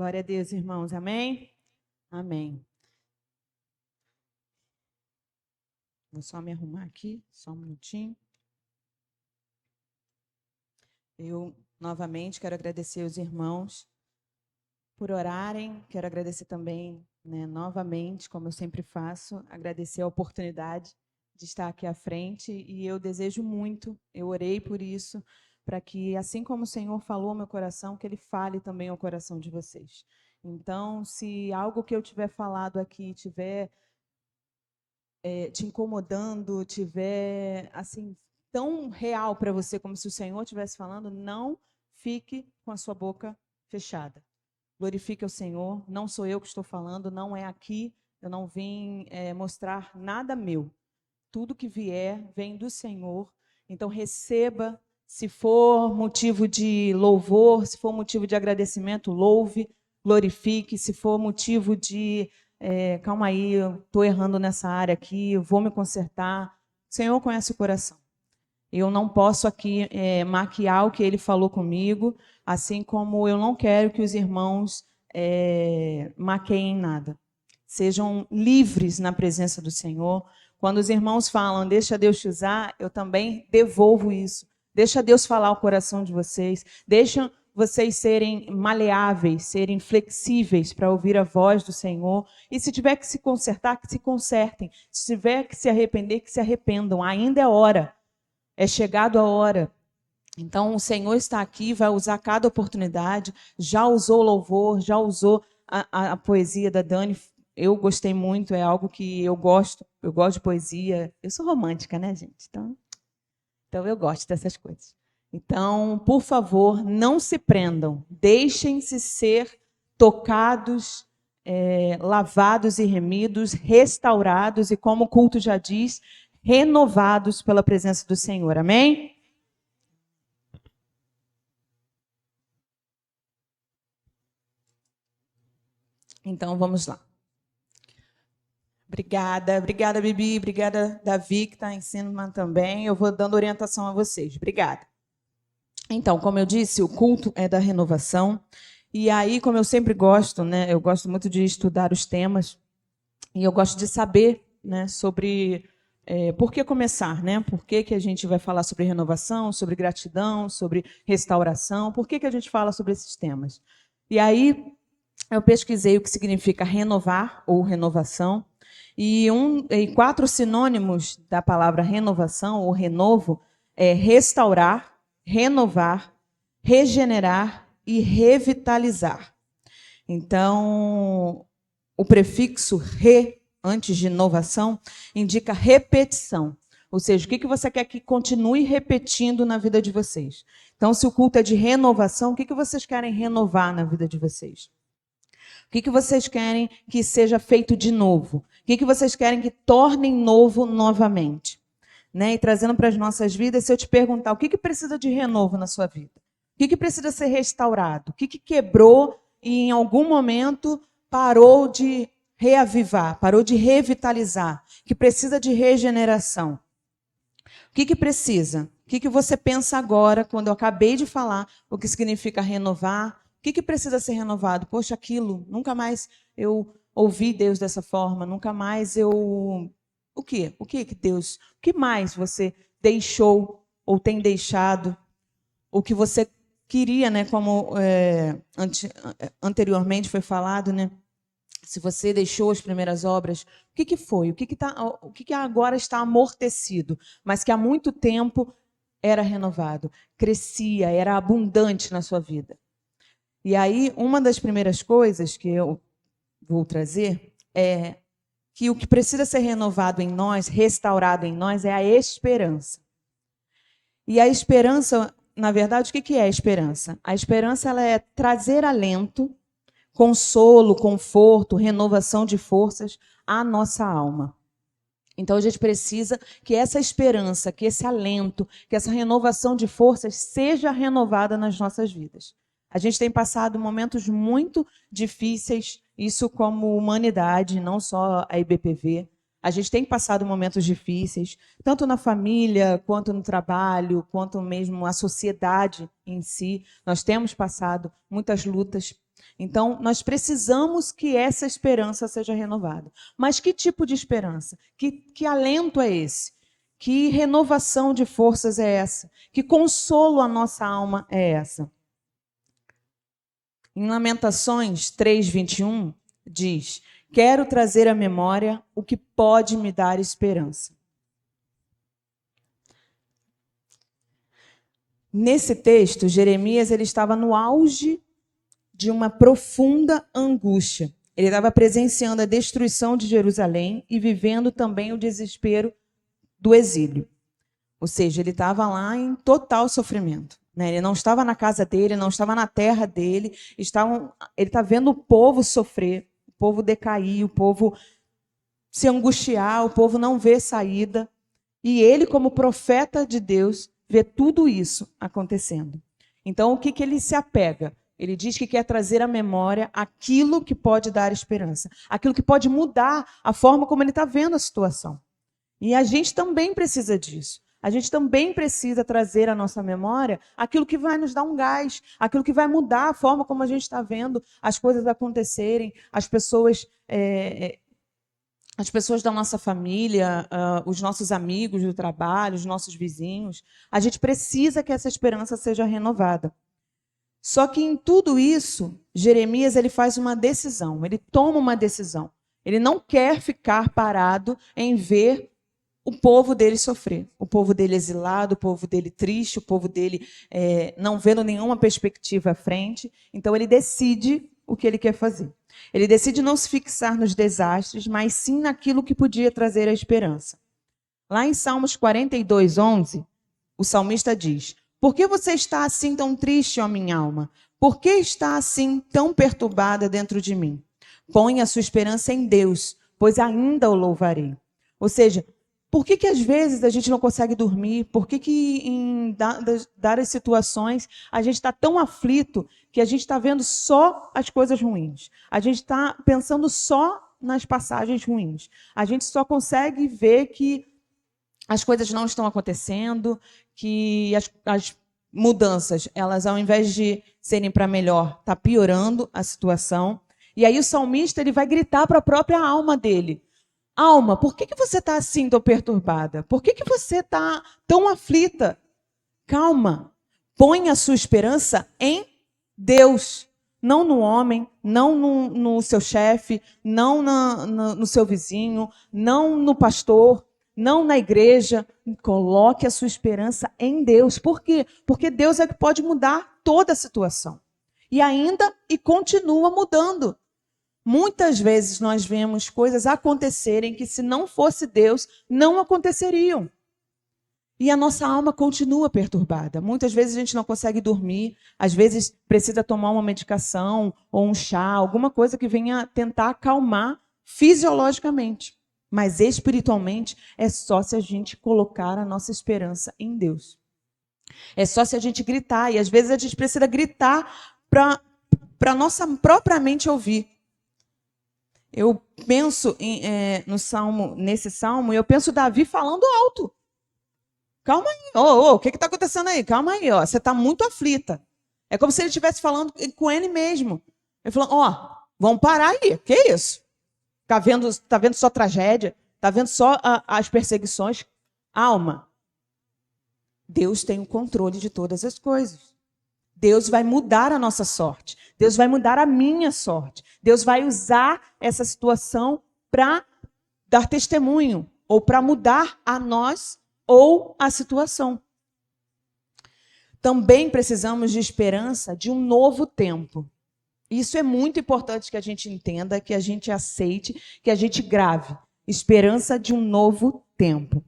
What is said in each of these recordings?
Glória a Deus, irmãos. Amém? Amém. Vou só me arrumar aqui, só um minutinho. Eu, novamente, quero agradecer os irmãos por orarem. Quero agradecer também, novamente, como eu sempre faço, agradecer a oportunidade de estar aqui à frente. E eu desejo muito, eu orei por isso, para que, assim como o Senhor falou ao meu coração, que Ele fale também ao coração de vocês. Então, se algo que eu tiver falado aqui tiver te incomodando, tiver assim tão real para você como se o Senhor estivesse falando, não fique com a sua boca fechada. Glorifique o Senhor. Não sou eu que estou falando, não é aqui. Eu não vim mostrar nada meu. Tudo que vier vem do Senhor. Então receba. Se for motivo de louvor, se for motivo de agradecimento, louve, glorifique. Se for motivo de calma aí, eu estou errando nessa área aqui, eu vou me consertar. O Senhor conhece o coração. Eu não posso aqui maquiar o que Ele falou comigo, assim como eu não quero que os irmãos maqueiem nada. Sejam livres na presença do Senhor. Quando os irmãos falam, deixa Deus te usar, eu também devolvo isso. Deixa Deus falar o coração de vocês. Deixa vocês serem maleáveis, serem flexíveis para ouvir a voz do Senhor. E se tiver que se consertar, que se consertem. Se tiver que se arrepender, que se arrependam. Ainda é hora. É chegado a hora. Então, o Senhor está aqui, vai usar cada oportunidade. Já usou louvor, já usou a poesia da Dani. Eu gostei muito, é algo que eu gosto. Eu gosto de poesia. Eu sou romântica, né, gente? Então eu gosto dessas coisas. Então, por favor, não se prendam. Deixem-se ser tocados, lavados e remidos, restaurados e, como o culto já diz, renovados pela presença do Senhor. Amém? Então, vamos lá. Obrigada, Bibi, obrigada, Davi, que está ensinando também. Eu vou dando orientação a vocês. Obrigada. Então, como eu disse, o culto é da renovação. E aí, como eu sempre gosto, eu gosto muito de estudar os temas. E eu gosto de saber sobre por que começar, por que a gente vai falar sobre renovação, sobre gratidão, sobre restauração, por que a gente fala sobre esses temas. E aí eu pesquisei o que significa renovar ou renovação, e 4 sinônimos da palavra renovação ou renovo é restaurar, renovar, regenerar e revitalizar. Então, o prefixo re, antes de inovação, indica repetição. Ou seja, o que você quer que continue repetindo na vida de vocês? Então, se o culto é de renovação, o que vocês querem renovar na vida de vocês? O que vocês querem que seja feito de novo? O que vocês querem que tornem novo novamente? E trazendo para as nossas vidas, se eu te perguntar, o que precisa de renovo na sua vida? O que precisa ser restaurado? O que quebrou e em algum momento parou de reavivar, parou de revitalizar, que precisa de regeneração? O que precisa? O que você pensa agora, quando eu acabei de falar o que significa renovar? O que precisa ser renovado? Poxa, aquilo, nunca mais eu ouvi Deus dessa forma, nunca mais eu... O quê? O que Deus... O que mais você deixou ou tem deixado? O que você queria, como anteriormente foi falado, se você deixou as primeiras obras, o que foi? O que agora está amortecido, mas que há muito tempo era renovado, crescia, era abundante na sua vida? E aí, uma das primeiras coisas que eu vou trazer é que o que precisa ser renovado em nós, restaurado em nós, é a esperança. E a esperança, na verdade, o que é a esperança? A esperança ela é trazer alento, consolo, conforto, renovação de forças à nossa alma. Então, a gente precisa que essa esperança, que esse alento, que essa renovação de forças seja renovada nas nossas vidas. A gente tem passado momentos muito difíceis, isso como humanidade, não só a IBPV. A gente tem passado momentos difíceis, tanto na família, quanto no trabalho, quanto mesmo a sociedade em si. Nós temos passado muitas lutas. Então, nós precisamos que essa esperança seja renovada. Mas que tipo de esperança? Que alento é esse? Que renovação de forças é essa? Que consolo a nossa alma é essa? Em Lamentações 3:21, diz: quero trazer à memória o que pode me dar esperança. Nesse texto, Jeremias ele estava no auge de uma profunda angústia. Ele estava presenciando a destruição de Jerusalém e vivendo também o desespero do exílio. Ou seja, ele estava lá em total sofrimento. Ele não estava na casa dele, não estava na terra dele. Ele está vendo o povo sofrer, o povo decair, o povo se angustiar, o povo não ver saída. E ele, como profeta de Deus, vê tudo isso acontecendo. Então, o que ele se apega? Ele diz que quer trazer à memória aquilo que pode dar esperança, aquilo que pode mudar a forma como ele está vendo a situação. E a gente também precisa disso. A gente também precisa trazer à nossa memória aquilo que vai nos dar um gás, aquilo que vai mudar a forma como a gente está vendo as coisas acontecerem, as pessoas da nossa família, os nossos amigos do trabalho, os nossos vizinhos. A gente precisa que essa esperança seja renovada. Só que em tudo isso, Jeremias ele faz uma decisão, ele toma uma decisão. Ele não quer ficar parado em ver o povo dele sofrer, o povo dele exilado, o povo dele triste, o povo dele não vendo nenhuma perspectiva à frente. Então ele decide o que ele quer fazer. Ele decide não se fixar nos desastres, mas sim naquilo que podia trazer a esperança. Lá em Salmos 42:11, o salmista diz: por que você está assim tão triste, ó minha alma? Por que está assim tão perturbada dentro de mim? Põe a sua esperança em Deus, pois ainda o louvarei. Ou seja, por que às vezes a gente não consegue dormir? Por que em dadas situações a gente está tão aflito que a gente está vendo só as coisas ruins? A gente está pensando só nas passagens ruins. A gente só consegue ver que as coisas não estão acontecendo, que as mudanças, elas ao invés de serem para melhor, está piorando a situação. E aí o salmista ele vai gritar para a própria alma dele: alma, por que você está assim tão perturbada? Por que você está tão aflita? Calma, põe a sua esperança em Deus, não no homem, não no seu chefe, não no seu vizinho, não no pastor, não na igreja. Coloque a sua esperança em Deus. Por quê? Porque Deus é que pode mudar toda a situação. E continua mudando. Muitas vezes nós vemos coisas acontecerem que, se não fosse Deus, não aconteceriam. E a nossa alma continua perturbada. Muitas vezes a gente não consegue dormir, às vezes precisa tomar uma medicação ou um chá, alguma coisa que venha tentar acalmar fisiologicamente. Mas espiritualmente é só se a gente colocar a nossa esperança em Deus. É só se a gente gritar, e às vezes a gente precisa gritar para a nossa própria mente ouvir. Eu penso nesse salmo, e eu penso Davi falando alto. Calma aí, o que está acontecendo aí? Calma aí, você está muito aflita. É como se ele estivesse falando com ele mesmo. Ele falando, vamos parar aí, que isso? Está vendo só tragédia? Está vendo só as perseguições? Alma, Deus tem o controle de todas as coisas. Deus vai mudar a nossa sorte. Deus vai mudar a minha sorte. Deus vai usar essa situação para dar testemunho ou para mudar a nós ou a situação. Também precisamos de esperança de um novo tempo. Isso é muito importante que a gente entenda, que a gente aceite, que a gente grave. Esperança de um novo tempo.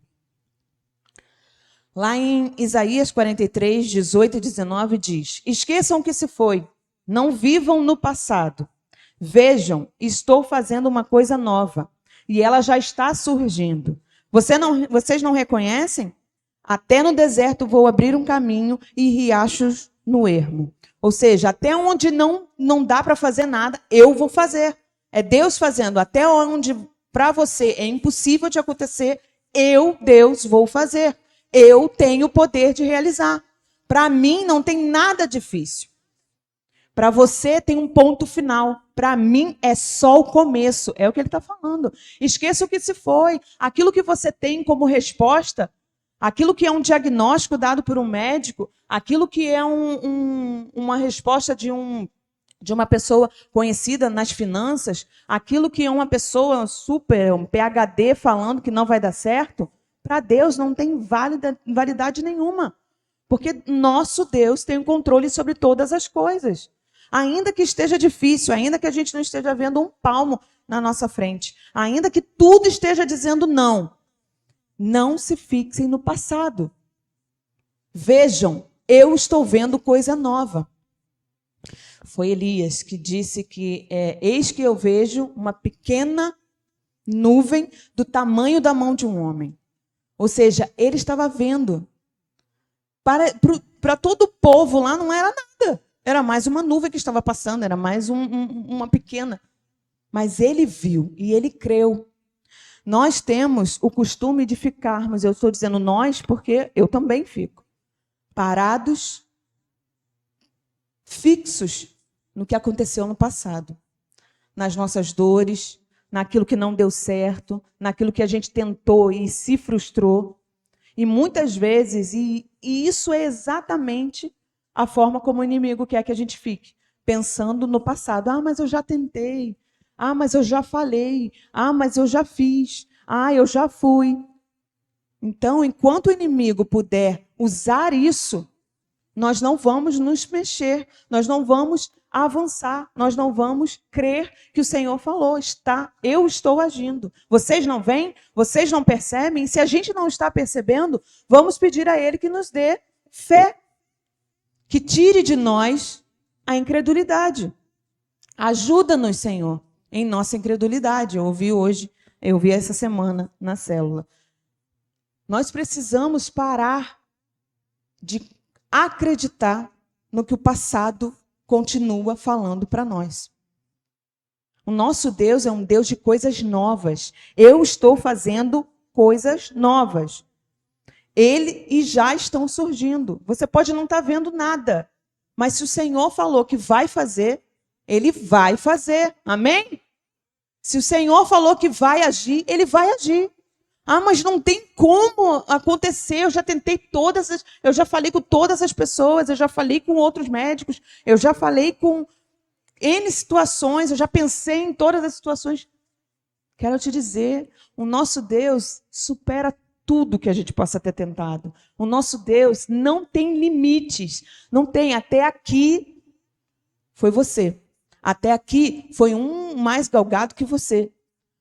Lá em Isaías 43, 18 e 19 diz: esqueçam o que se foi, não vivam no passado. Vejam, estou fazendo uma coisa nova, e ela já está surgindo. Vocês não reconhecem? Até no deserto vou abrir um caminho e riachos no ermo. Ou seja, até onde não dá para fazer nada, eu vou fazer. É Deus fazendo. Até onde para você é impossível de acontecer, Deus, vou fazer. Eu tenho o poder de realizar. Para mim não tem nada difícil. Para você tem um ponto final. Para mim é só o começo. É o que ele está falando. Esqueça o que se foi. Aquilo que você tem como resposta, aquilo que é um diagnóstico dado por um médico, aquilo que é uma resposta de uma pessoa conhecida nas finanças, aquilo que é uma pessoa super, um PhD falando que não vai dar certo, para Deus não tem validade nenhuma. Porque nosso Deus tem o controle sobre todas as coisas. Ainda que esteja difícil, ainda que a gente não esteja vendo um palmo na nossa frente, ainda que tudo esteja dizendo não, não se fixem no passado. Vejam, eu estou vendo coisa nova. Foi Elias que disse que eis que eu vejo uma pequena nuvem do tamanho da mão de um homem. Ou seja, ele estava vendo. Para todo o povo lá não era nada. Era mais uma nuvem que estava passando, era mais uma pequena. Mas ele viu e ele creu. Nós temos o costume de ficarmos, eu estou dizendo nós porque eu também fico, parados, fixos no que aconteceu no passado. Nas nossas dores, naquilo que não deu certo, naquilo que a gente tentou e se frustrou. E muitas vezes, e isso é exatamente a forma como o inimigo quer que a gente fique, pensando no passado. Ah, mas eu já tentei. Ah, mas eu já falei. Ah, mas eu já fiz. Ah, eu já fui. Então, enquanto o inimigo puder usar isso, nós não vamos nos mexer, nós não vamos avançar, nós não vamos crer que o Senhor falou, eu estou agindo. Vocês não veem? Vocês não percebem? Se a gente não está percebendo, vamos pedir a Ele que nos dê fé, que tire de nós a incredulidade. Ajuda-nos, Senhor, em nossa incredulidade. Eu ouvi essa semana na célula. Nós precisamos parar de acreditar no que o passado continua falando para nós. O nosso Deus é um Deus de coisas novas. Eu estou fazendo coisas novas. E já estão surgindo. Você pode não estar vendo nada, mas se o Senhor falou que vai fazer, Ele vai fazer. Amém? Se o Senhor falou que vai agir, Ele vai agir. Ah, mas não tem como acontecer. Eu já falei com todas as pessoas, eu já falei com outros médicos, eu já falei com N situações, eu já pensei em todas as situações. Quero te dizer, o nosso Deus supera tudo que a gente possa ter tentado. O nosso Deus não tem limites. Não tem. Até aqui foi você. Até aqui foi um mais galgado que você.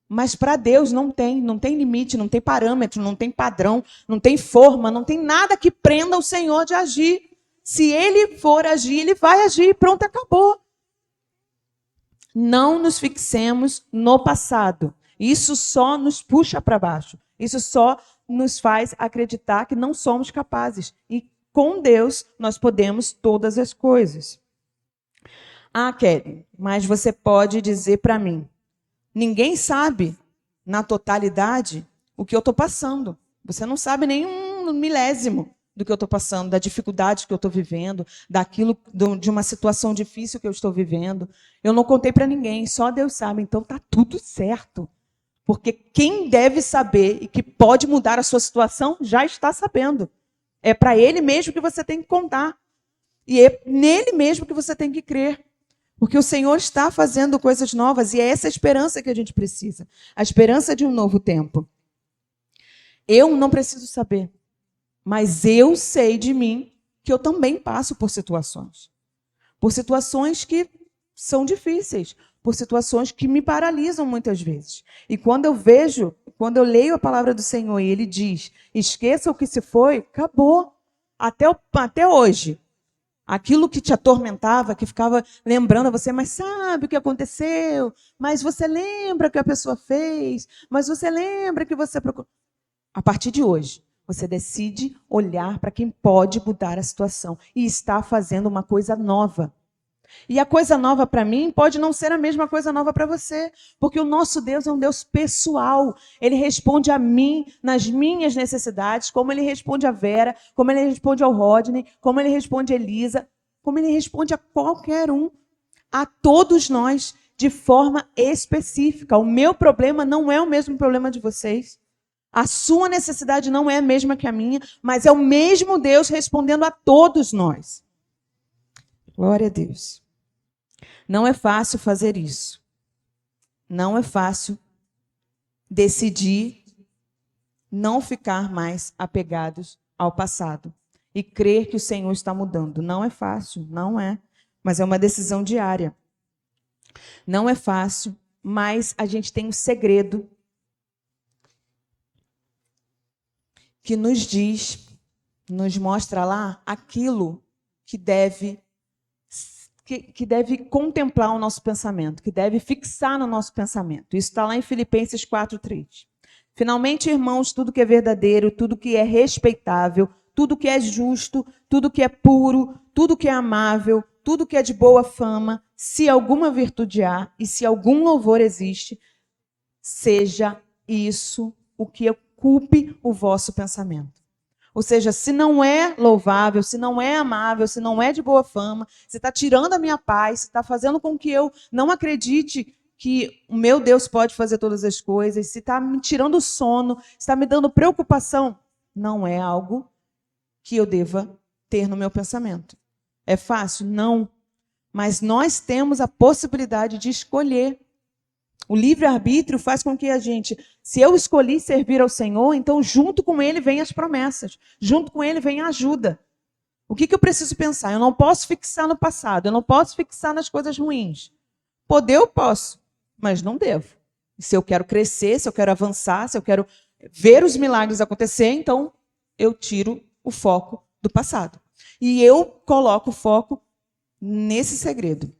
Mas para Deus não tem limite, não tem parâmetro, não tem padrão, não tem forma, não tem nada que prenda o Senhor de agir. Se Ele for agir, Ele vai agir. Pronto, acabou. Não nos fixemos no passado. Isso só nos puxa para baixo. Isso só nos faz acreditar que não somos capazes. E com Deus nós podemos todas as coisas. Ah, Kelly, mas você pode dizer para mim, ninguém sabe na totalidade o que eu estou passando. Você não sabe nem um milésimo do que eu estou passando, da dificuldade que eu estou vivendo, de uma situação difícil que eu estou vivendo. Eu não contei para ninguém, só Deus sabe. Então está tudo certo. Porque quem deve saber e que pode mudar a sua situação já está sabendo. É para Ele mesmo que você tem que contar. E é nele mesmo que você tem que crer. Porque o Senhor está fazendo coisas novas e é essa esperança que a gente precisa. A esperança de um novo tempo. Eu não preciso saber, mas eu sei de mim que eu também passo por situações. Por situações que são difíceis, por situações que me paralisam muitas vezes. E quando eu leio a palavra do Senhor e Ele diz, esqueça o que se foi, acabou. Até hoje. Aquilo que te atormentava, que ficava lembrando a você, mas sabe o que aconteceu? Mas você lembra o que a pessoa fez? Mas você lembra que você procurou? A partir de hoje, você decide olhar para quem pode mudar a situação e está fazendo uma coisa nova. E a coisa nova para mim pode não ser a mesma coisa nova para você, porque o nosso Deus é um Deus pessoal. Ele responde a mim nas minhas necessidades, como Ele responde a Vera, como Ele responde ao Rodney, como Ele responde a Elisa, como Ele responde a qualquer um a todos nós de forma específica. O meu problema não é o mesmo problema de vocês. A sua necessidade não é a mesma que a minha, mas é o mesmo Deus respondendo a todos nós. Glória a Deus. Não é fácil fazer isso. Não é fácil decidir não ficar mais apegados ao passado e crer que o Senhor está mudando. Não é fácil, não é, mas é uma decisão diária. Não é fácil, mas a gente tem um segredo que nos diz, nos mostra lá aquilo que deve contemplar o nosso pensamento, que deve fixar no nosso pensamento. Isso está lá em Filipenses 4:3. Finalmente, irmãos, tudo que é verdadeiro, tudo que é respeitável, tudo que é justo, tudo que é puro, tudo que é amável, tudo que é de boa fama, se alguma virtude há e se algum louvor existe, seja isso o que ocupe o vosso pensamento. Ou seja, se não é louvável, se não é amável, se não é de boa fama, se está tirando a minha paz, se está fazendo com que eu não acredite que o meu Deus pode fazer todas as coisas, se está me tirando o sono, se está me dando preocupação, não é algo que eu deva ter no meu pensamento. É fácil? Não. Mas nós temos a possibilidade de escolher. O livre-arbítrio faz com que a gente, se eu escolhi servir ao Senhor, então junto com Ele vem as promessas, junto com Ele vem a ajuda. O que eu preciso pensar? Eu não posso fixar no passado, eu não posso fixar nas coisas ruins. Poder eu posso, mas não devo. Se eu quero crescer, se eu quero avançar, se eu quero ver os milagres acontecer, então eu tiro o foco do passado. E eu coloco o foco nesse segredo.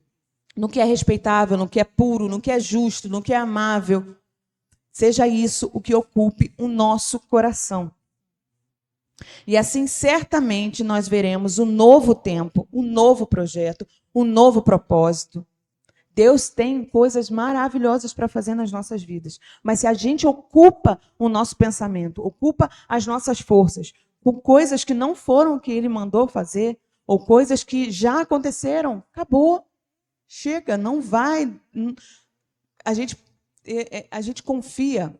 No que é respeitável, no que é puro, no que é justo, no que é amável. Seja isso o que ocupe o nosso coração. E assim, certamente, nós veremos um novo tempo, um novo projeto, um novo propósito. Deus tem coisas maravilhosas para fazer nas nossas vidas. Mas se a gente ocupa o nosso pensamento, ocupa as nossas forças com coisas que não foram o que Ele mandou fazer, ou coisas que já aconteceram, acabou. Chega, não vai. A gente confia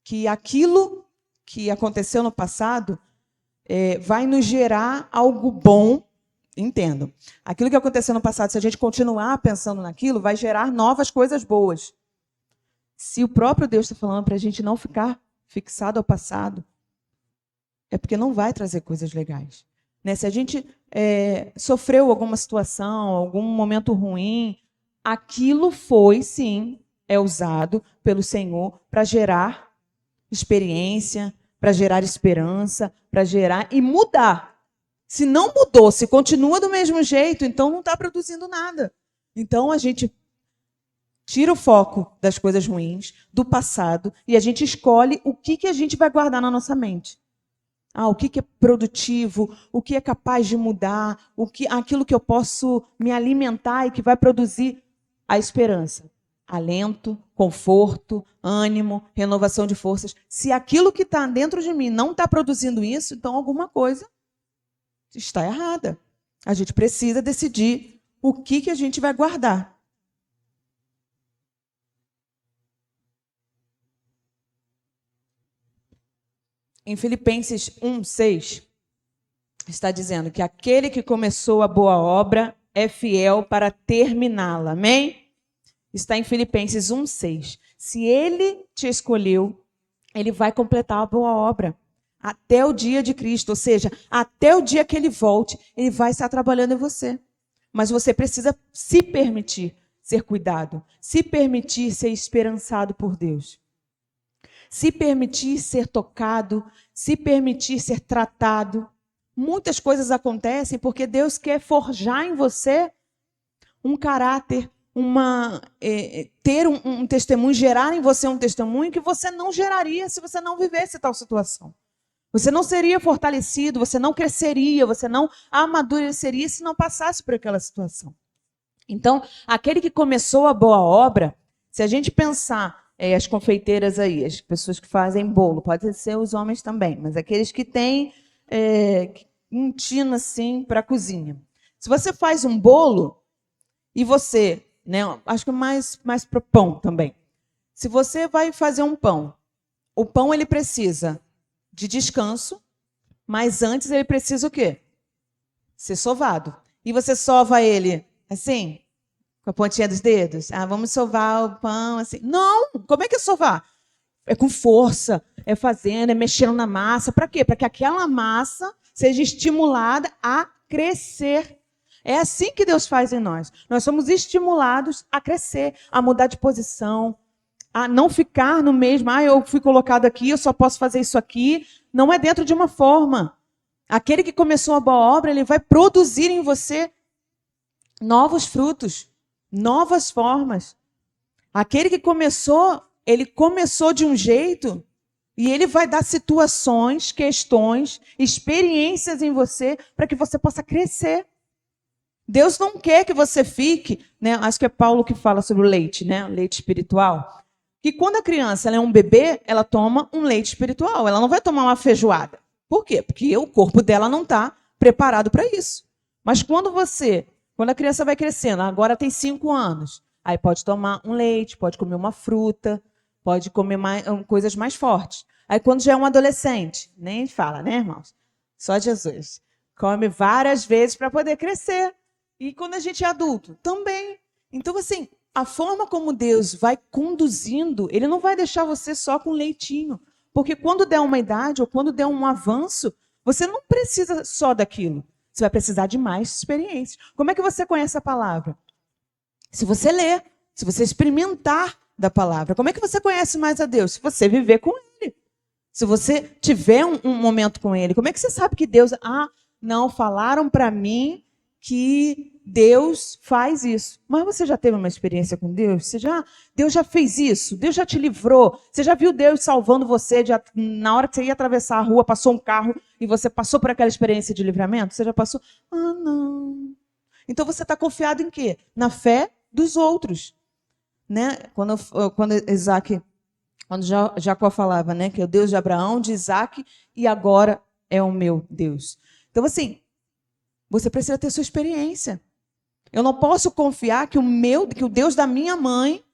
que aquilo que aconteceu no passado vai nos gerar algo bom. Entendo. Aquilo que aconteceu no passado, se a gente continuar pensando naquilo, vai gerar novas coisas boas. Se o próprio Deus está falando para a gente não ficar fixado ao passado, é porque não vai trazer coisas legais. Né? Se a gente sofreu alguma situação, algum momento ruim, aquilo foi, sim, usado pelo Senhor para gerar experiência, para gerar esperança, para gerar e mudar. Se não mudou, se continua do mesmo jeito, então não está produzindo nada. Então a gente tira o foco das coisas ruins, do passado, e a gente escolhe o que a gente vai guardar na nossa mente. O que é produtivo, o que é capaz de mudar, aquilo que eu posso me alimentar e que vai produzir a esperança. Alento, conforto, ânimo, renovação de forças. Se aquilo que está dentro de mim não está produzindo isso, então alguma coisa está errada. A gente precisa decidir o que a gente vai guardar. Em Filipenses 1:6, está dizendo que aquele que começou a boa obra é fiel para terminá-la. Amém? Está em Filipenses 1:6. Se ele te escolheu, ele vai completar a boa obra. Até o dia de Cristo, ou seja, até o dia que ele volte, ele vai estar trabalhando em você. Mas você precisa se permitir ser cuidado, se permitir ser esperançado por Deus. Se permitir ser tocado, se permitir ser tratado. Muitas coisas acontecem porque Deus quer forjar em você um caráter, ter um testemunho, gerar em você um testemunho que você não geraria se você não vivesse tal situação. Você não seria fortalecido, você não cresceria, você não amadureceria se não passasse por aquela situação. Então, aquele que começou a boa obra, se a gente pensar as confeiteiras aí, as pessoas que fazem bolo, pode ser os homens também, mas aqueles que têm um tino assim para a cozinha. Se você faz um bolo e você né? Acho que mais para pão também. Se você vai fazer um pão, o pão ele precisa de descanso, mas antes ele precisa o quê? Ser sovado. E você sova ele assim, com a pontinha dos dedos? Ah, vamos sovar o pão assim. Não! Como é que é sovar? É com força, é fazendo, é mexendo na massa. Para quê? Para que aquela massa seja estimulada a crescer. É assim que Deus faz em nós. Nós somos estimulados a crescer, a mudar de posição, a não ficar no mesmo. Ah, eu fui colocado aqui, eu só posso fazer isso aqui. Não é dentro de uma forma. Aquele que começou a boa obra, ele vai produzir em você novos frutos, novas formas. Aquele que começou, ele começou de um jeito e ele vai dar situações, questões, experiências em você para que você possa crescer. Deus não quer que você fique, né? Acho que é Paulo que fala sobre o leite, né? O leite espiritual. Que quando a criança ela é um bebê, ela toma um leite espiritual. Ela não vai tomar uma feijoada. Por quê? Porque o corpo dela não está preparado para isso. Mas quando a criança vai crescendo, agora tem 5 anos, aí pode tomar um leite, pode comer uma fruta, pode comer coisas mais fortes. Aí quando já é um adolescente, nem fala, né, irmãos? Só Jesus. Come várias vezes para poder crescer. E quando a gente é adulto, também. Então, assim, a forma como Deus vai conduzindo, ele não vai deixar você só com leitinho. Porque quando der uma idade ou quando der um avanço, você não precisa só daquilo. Você vai precisar de mais experiências. Como é que você conhece a palavra? Se você ler, se você experimentar da palavra. Como é que você conhece mais a Deus? Se você viver com Ele. Se você tiver um momento com Ele. Como é que você sabe que Deus... Ah, não, falaram para mim que Deus faz isso. Mas você já teve uma experiência com Deus? Deus já fez isso? Deus já te livrou? Você já viu Deus salvando você na hora que você ia atravessar a rua, passou um carro e você passou por aquela experiência de livramento? Você já passou? Ah, não. Então você está confiado em quê? Na fé dos outros. Né? Quando Jacó falava, né, que é o Deus de Abraão, de Isaac e agora é o meu Deus. Então, assim, você precisa ter sua experiência. Eu não posso confiar que o Deus da minha mãe...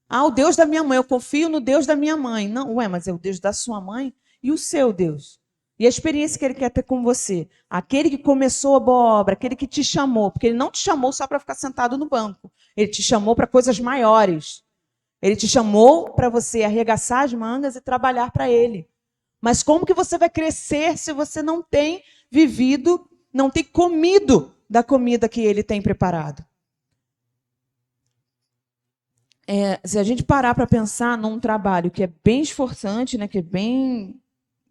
Ah, o Deus da minha mãe, eu confio no Deus da minha mãe. Não, mas é o Deus da sua mãe e o seu Deus. E a experiência que Ele quer ter com você. Aquele que começou a boa obra, aquele que te chamou. Porque Ele não te chamou só para ficar sentado no banco. Ele te chamou para coisas maiores. Ele te chamou para você arregaçar as mangas e trabalhar para Ele. Mas como que você vai crescer se você não tem vivido, não tem comido da comida que Ele tem preparado? Se a gente parar para pensar num trabalho que é bem esforçante, né, que é bem...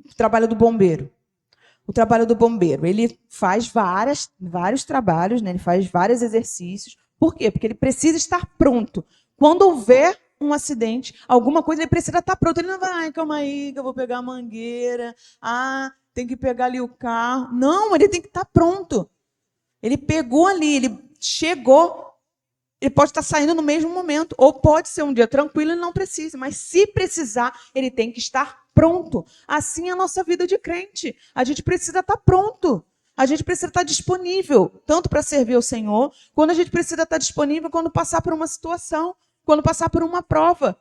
O trabalho do bombeiro. O trabalho do bombeiro, ele faz vários trabalhos, né, ele faz vários exercícios. Por quê? Porque ele precisa estar pronto. Quando houver um acidente, alguma coisa, ele precisa estar pronto. Ele não vai, calma aí, que eu vou pegar a mangueira. Tem que pegar ali o carro. Não, ele tem que estar pronto. Ele pegou ali, ele chegou. Ele pode estar saindo no mesmo momento. Ou pode ser um dia tranquilo e não precisa. Mas se precisar, ele tem que estar pronto. Assim é a nossa vida de crente. A gente precisa estar pronto. A gente precisa estar disponível, tanto para servir ao Senhor, quando a gente precisa estar disponível quando passar por uma situação, quando passar por uma prova.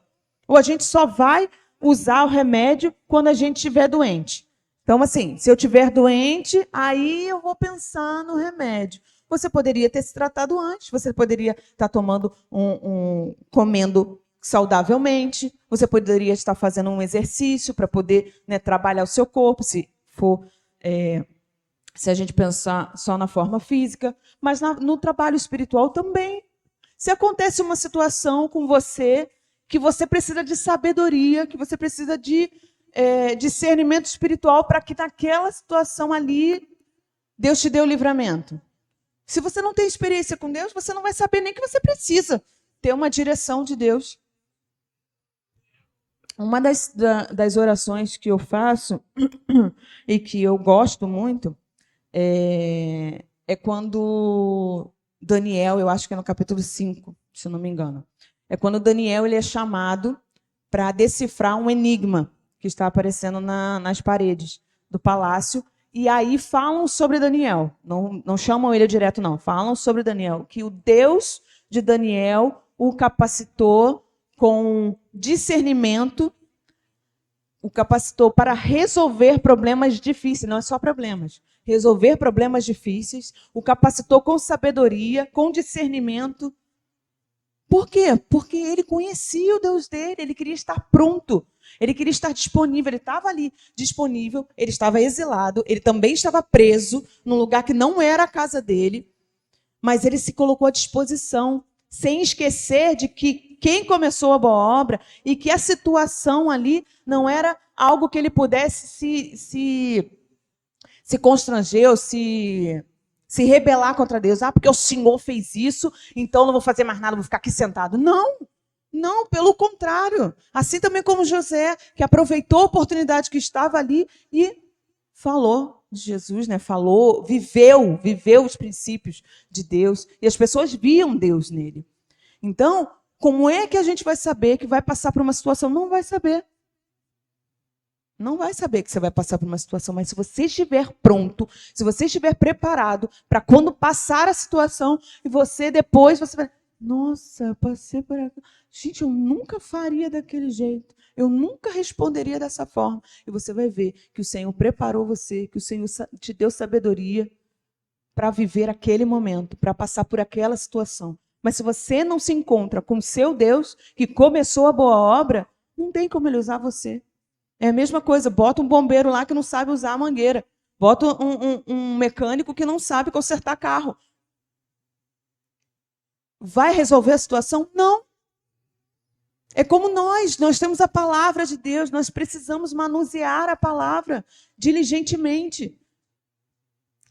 Ou a gente só vai usar o remédio quando a gente estiver doente. Então, assim, se eu estiver doente, aí eu vou pensar no remédio. Você poderia ter se tratado antes, você poderia estar tomando comendo saudavelmente, você poderia estar fazendo um exercício para poder, né, trabalhar o seu corpo, se a gente pensar só na forma física, mas no trabalho espiritual também. Se acontece uma situação com você, que você precisa de sabedoria, que você precisa de discernimento espiritual para que naquela situação ali Deus te dê o livramento. Se você não tem experiência com Deus, você não vai saber nem que você precisa ter uma direção de Deus. Uma das orações que eu faço e que eu gosto muito é quando Daniel, eu acho que é no capítulo 5, se eu não me engano, é quando Daniel ele é chamado para decifrar um enigma que está aparecendo nas paredes do palácio. E aí falam sobre Daniel. Não chamam ele direto, não. Falam sobre Daniel. Que o Deus de Daniel o capacitou com discernimento, o capacitou para resolver problemas difíceis, não é só problemas, resolver problemas difíceis, o capacitou com sabedoria, com discernimento. Por quê? Porque ele conhecia o Deus dele, ele queria estar pronto, ele queria estar disponível, ele estava ali disponível, ele estava exilado, ele também estava preso num lugar que não era a casa dele, mas ele se colocou à disposição, sem esquecer de que quem começou a boa obra e que a situação ali não era algo que ele pudesse se constranger ou se rebelar contra Deus. Ah, porque o Senhor fez isso, então não vou fazer mais nada, vou ficar aqui sentado. Não, não, pelo contrário. Assim também como José, que aproveitou a oportunidade que estava ali e falou de Jesus, né? Falou, viveu os princípios de Deus e as pessoas viam Deus nele. Então, como é que a gente vai saber que vai passar por uma situação? Não vai saber. Não vai saber que você vai passar por uma situação, mas se você estiver pronto, se você estiver preparado para quando passar a situação e você depois você vai, nossa, eu passei por aqui. Gente, eu nunca faria daquele jeito. Eu nunca responderia dessa forma. E você vai ver que o Senhor preparou você, que o Senhor te deu sabedoria para viver aquele momento, para passar por aquela situação. Mas se você não se encontra com o seu Deus, que começou a boa obra, não tem como ele usar você. É a mesma coisa, bota um bombeiro lá que não sabe usar a mangueira. Bota um mecânico que não sabe consertar carro. Vai resolver a situação? Não. É como nós temos a palavra de Deus, nós precisamos manusear a palavra diligentemente.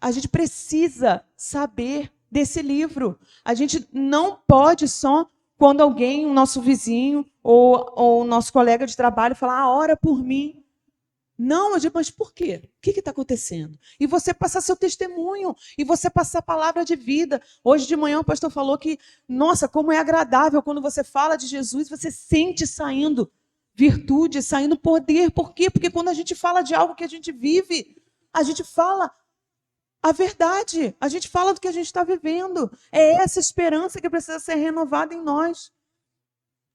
A gente precisa saber desse livro. A gente não pode só quando alguém, o nosso vizinho ou o nosso colega de trabalho falar, ora por mim. Não, eu digo, mas por quê? O que está acontecendo? E você passar seu testemunho, e você passar a palavra de vida. Hoje de manhã o pastor falou que, nossa, como é agradável quando você fala de Jesus, você sente saindo virtude, saindo poder. Por quê? Porque quando a gente fala de algo que a gente vive, a gente fala a verdade, a gente fala do que a gente está vivendo. É essa esperança que precisa ser renovada em nós.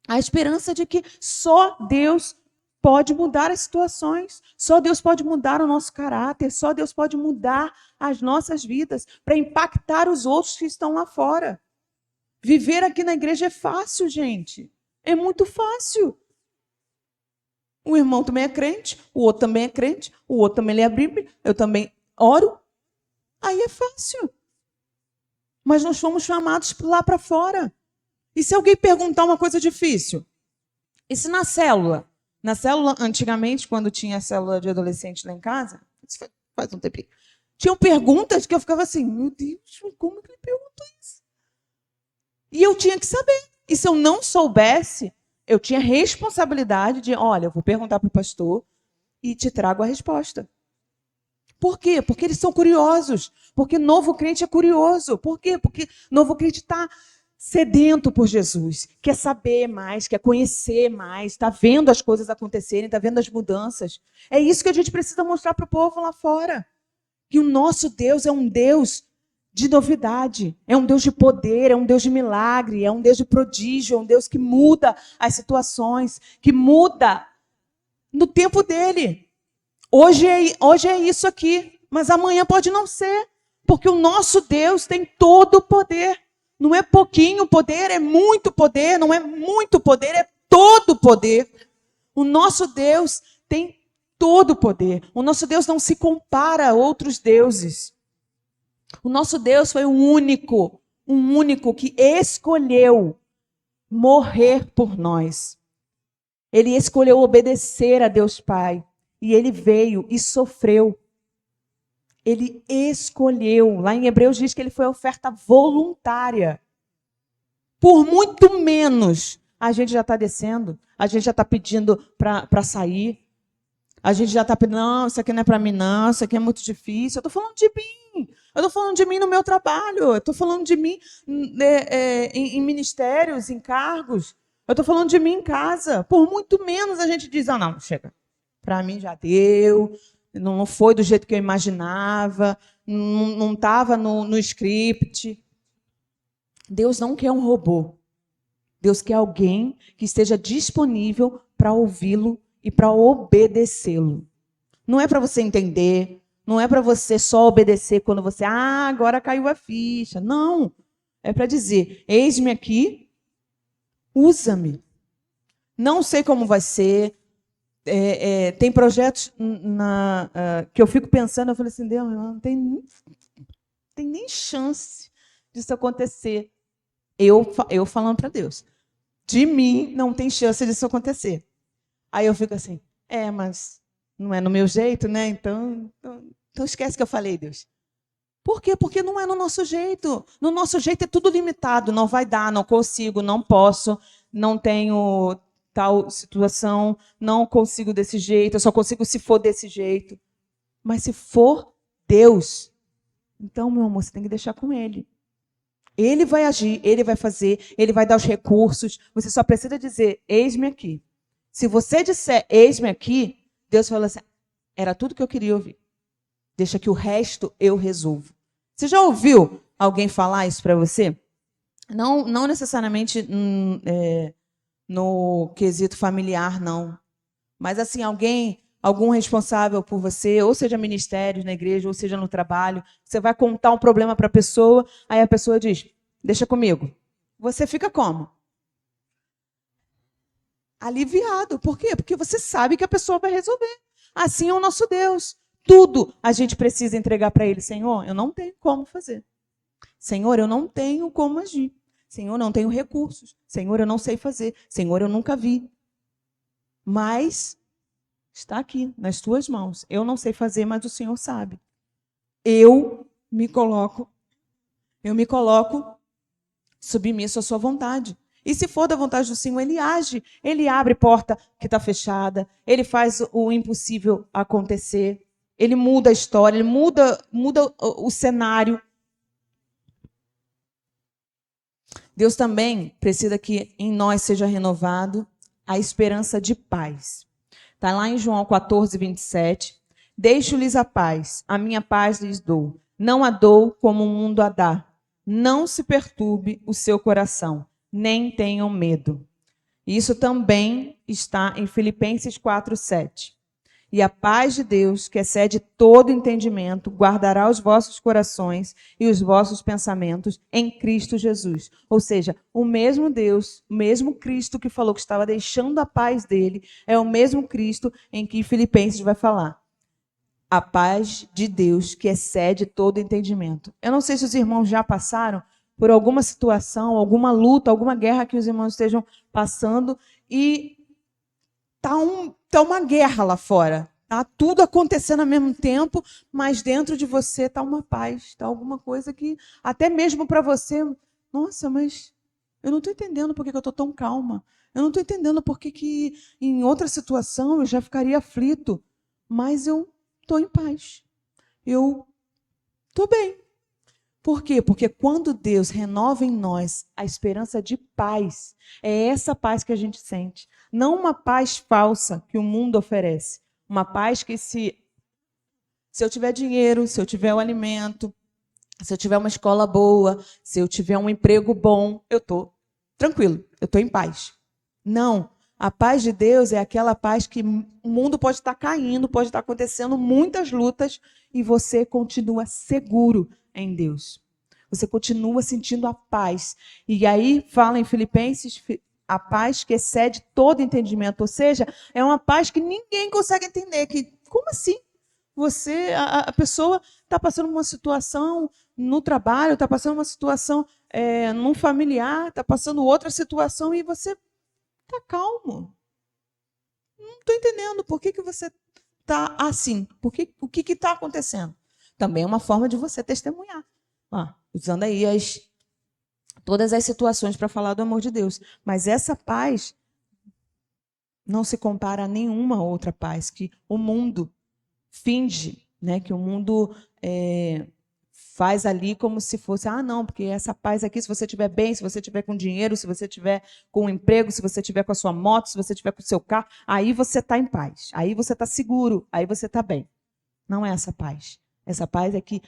A esperança de que só Deus pode mudar as situações, só Deus pode mudar o nosso caráter, só Deus pode mudar as nossas vidas para impactar os outros que estão lá fora. Viver aqui na igreja é fácil, gente. É muito fácil. Um irmão também é crente, o outro também é crente, o outro também lê a Bíblia, eu também oro. Aí é fácil. Mas nós fomos chamados lá para fora. E se alguém perguntar uma coisa difícil? E se na célula? Na célula, antigamente, quando tinha a célula de adolescente lá em casa, isso faz um tempinho, tinham perguntas que eu ficava assim, meu Deus, como que ele perguntou isso? E eu tinha que saber. E se eu não soubesse, eu tinha responsabilidade de, olha, eu vou perguntar para o pastor e te trago a resposta. Por quê? Porque eles são curiosos. Porque novo crente é curioso. Por quê? Porque novo crente está sedento por Jesus. Quer saber mais, quer conhecer mais, está vendo as coisas acontecerem, está vendo as mudanças. É isso que a gente precisa mostrar para o povo lá fora. Que o nosso Deus é um Deus de novidade, é um Deus de poder, é um Deus de milagre, é um Deus de prodígio, é um Deus que muda as situações, que muda no tempo dele. Hoje é isso aqui, mas amanhã pode não ser, porque o nosso Deus tem todo o poder. Não é pouquinho poder, é muito poder, não é muito poder, é todo o poder. O nosso Deus tem todo o poder. O nosso Deus não se compara a outros deuses. O nosso Deus foi um único que escolheu morrer por nós. Ele escolheu obedecer a Deus Pai. E ele veio e sofreu. Ele escolheu. Lá em Hebreus diz que ele foi oferta voluntária. Por muito menos, a gente já está descendo. A gente já está pedindo para sair. A gente já está pedindo, não, isso aqui não é para mim, não. Isso aqui é muito difícil. Eu estou falando de mim. Eu estou falando de mim no meu trabalho. Eu estou falando de mim em ministérios, em cargos. Eu estou falando de mim em casa. Por muito menos a gente diz, não, chega. Para mim já deu, não foi do jeito que eu imaginava, não estava no script. Deus não quer um robô. Deus quer alguém que esteja disponível para ouvi-lo e para obedecê-lo. Não é para você entender, não é para você só obedecer quando você, agora caiu a ficha. Não. É para dizer, eis-me aqui, usa-me. Não sei como vai ser. Tem projetos que eu fico pensando, eu falei assim, Deus, não tem nem chance disso acontecer. Eu falando para Deus, de mim não tem chance disso acontecer. Aí eu fico assim, mas não é no meu jeito, né? Então esquece que eu falei, Deus. Por quê? Porque não é no nosso jeito. No nosso jeito é tudo limitado. Não vai dar, não consigo, não posso, não tenho tal situação, não consigo desse jeito, eu só consigo se for desse jeito. Mas se for Deus, então, meu amor, você tem que deixar com Ele. Ele vai agir, Ele vai fazer, Ele vai dar os recursos. Você só precisa dizer, eis-me aqui. Se você disser, eis-me aqui, Deus fala assim, era tudo que eu queria ouvir. Deixa que o resto eu resolvo. Você já ouviu alguém falar isso para você? Não necessariamente no quesito familiar, não. Mas assim, algum responsável por você, ou seja ministérios na igreja, ou seja no trabalho, você vai contar um problema para a pessoa, aí a pessoa diz, deixa comigo. Você fica como? Aliviado. Por quê? Porque você sabe que a pessoa vai resolver. Assim é o nosso Deus. Tudo a gente precisa entregar para Ele. Senhor, eu não tenho como fazer. Senhor, eu não tenho como agir. Senhor, eu não tenho recursos. Senhor, eu não sei fazer. Senhor, eu nunca vi. Mas está aqui, nas tuas mãos. Eu não sei fazer, mas o Senhor sabe. Eu me coloco submisso à sua vontade. E se for da vontade do Senhor, Ele age. Ele abre porta que está fechada. Ele faz o impossível acontecer. Ele muda a história, ele muda o cenário. Deus também precisa que em nós seja renovado a esperança de paz. Está lá em João 14, 27. Deixo-lhes a paz, a minha paz lhes dou. Não a dou como o mundo a dá. Não se perturbe o seu coração, nem tenham medo. Isso também está em Filipenses 4, 7. E a paz de Deus, que excede todo entendimento, guardará os vossos corações e os vossos pensamentos em Cristo Jesus. Ou seja, o mesmo Deus, o mesmo Cristo que falou que estava deixando a paz dele, é o mesmo Cristo em que Filipenses vai falar. A paz de Deus, que excede todo entendimento. Eu não sei se os irmãos já passaram por alguma situação, alguma luta, alguma guerra que os irmãos estejam passando e tá uma guerra lá fora. Tá tudo acontecendo ao mesmo tempo, mas dentro de você está uma paz, está alguma coisa que, até mesmo para você, nossa, mas eu não estou entendendo por que eu estou tão calma. Eu não estou entendendo por que em outra situação eu já ficaria aflito. Mas eu estou em paz. Eu estou bem. Por quê? Porque quando Deus renova em nós a esperança de paz, é essa paz que a gente sente. Não uma paz falsa que o mundo oferece. Uma paz que se eu tiver dinheiro, se eu tiver o alimento, se eu tiver uma escola boa, se eu tiver um emprego bom, eu estou tranquilo, eu estou em paz. Não. A paz de Deus é aquela paz que o mundo pode estar caindo, pode estar acontecendo muitas lutas e você continua seguro em Deus. Você continua sentindo a paz. E aí fala em Filipenses, a paz que excede todo entendimento. Ou seja, é uma paz que ninguém consegue entender. Como assim? A pessoa está passando uma situação no trabalho, está passando uma situação num familiar, está passando outra situação e você está calmo. Não estou entendendo por que você está assim. O que está acontecendo? Também é uma forma de você testemunhar. Usando aí todas as situações para falar do amor de Deus. Mas essa paz não se compara a nenhuma outra paz que o mundo finge, né? Que o mundo faz ali como se fosse, não, porque essa paz aqui, se você estiver bem, se você estiver com dinheiro, se você estiver com um emprego, se você estiver com a sua moto, se você estiver com o seu carro, aí você está em paz, aí você está seguro, aí você está bem. Não é essa paz. Essa paz é que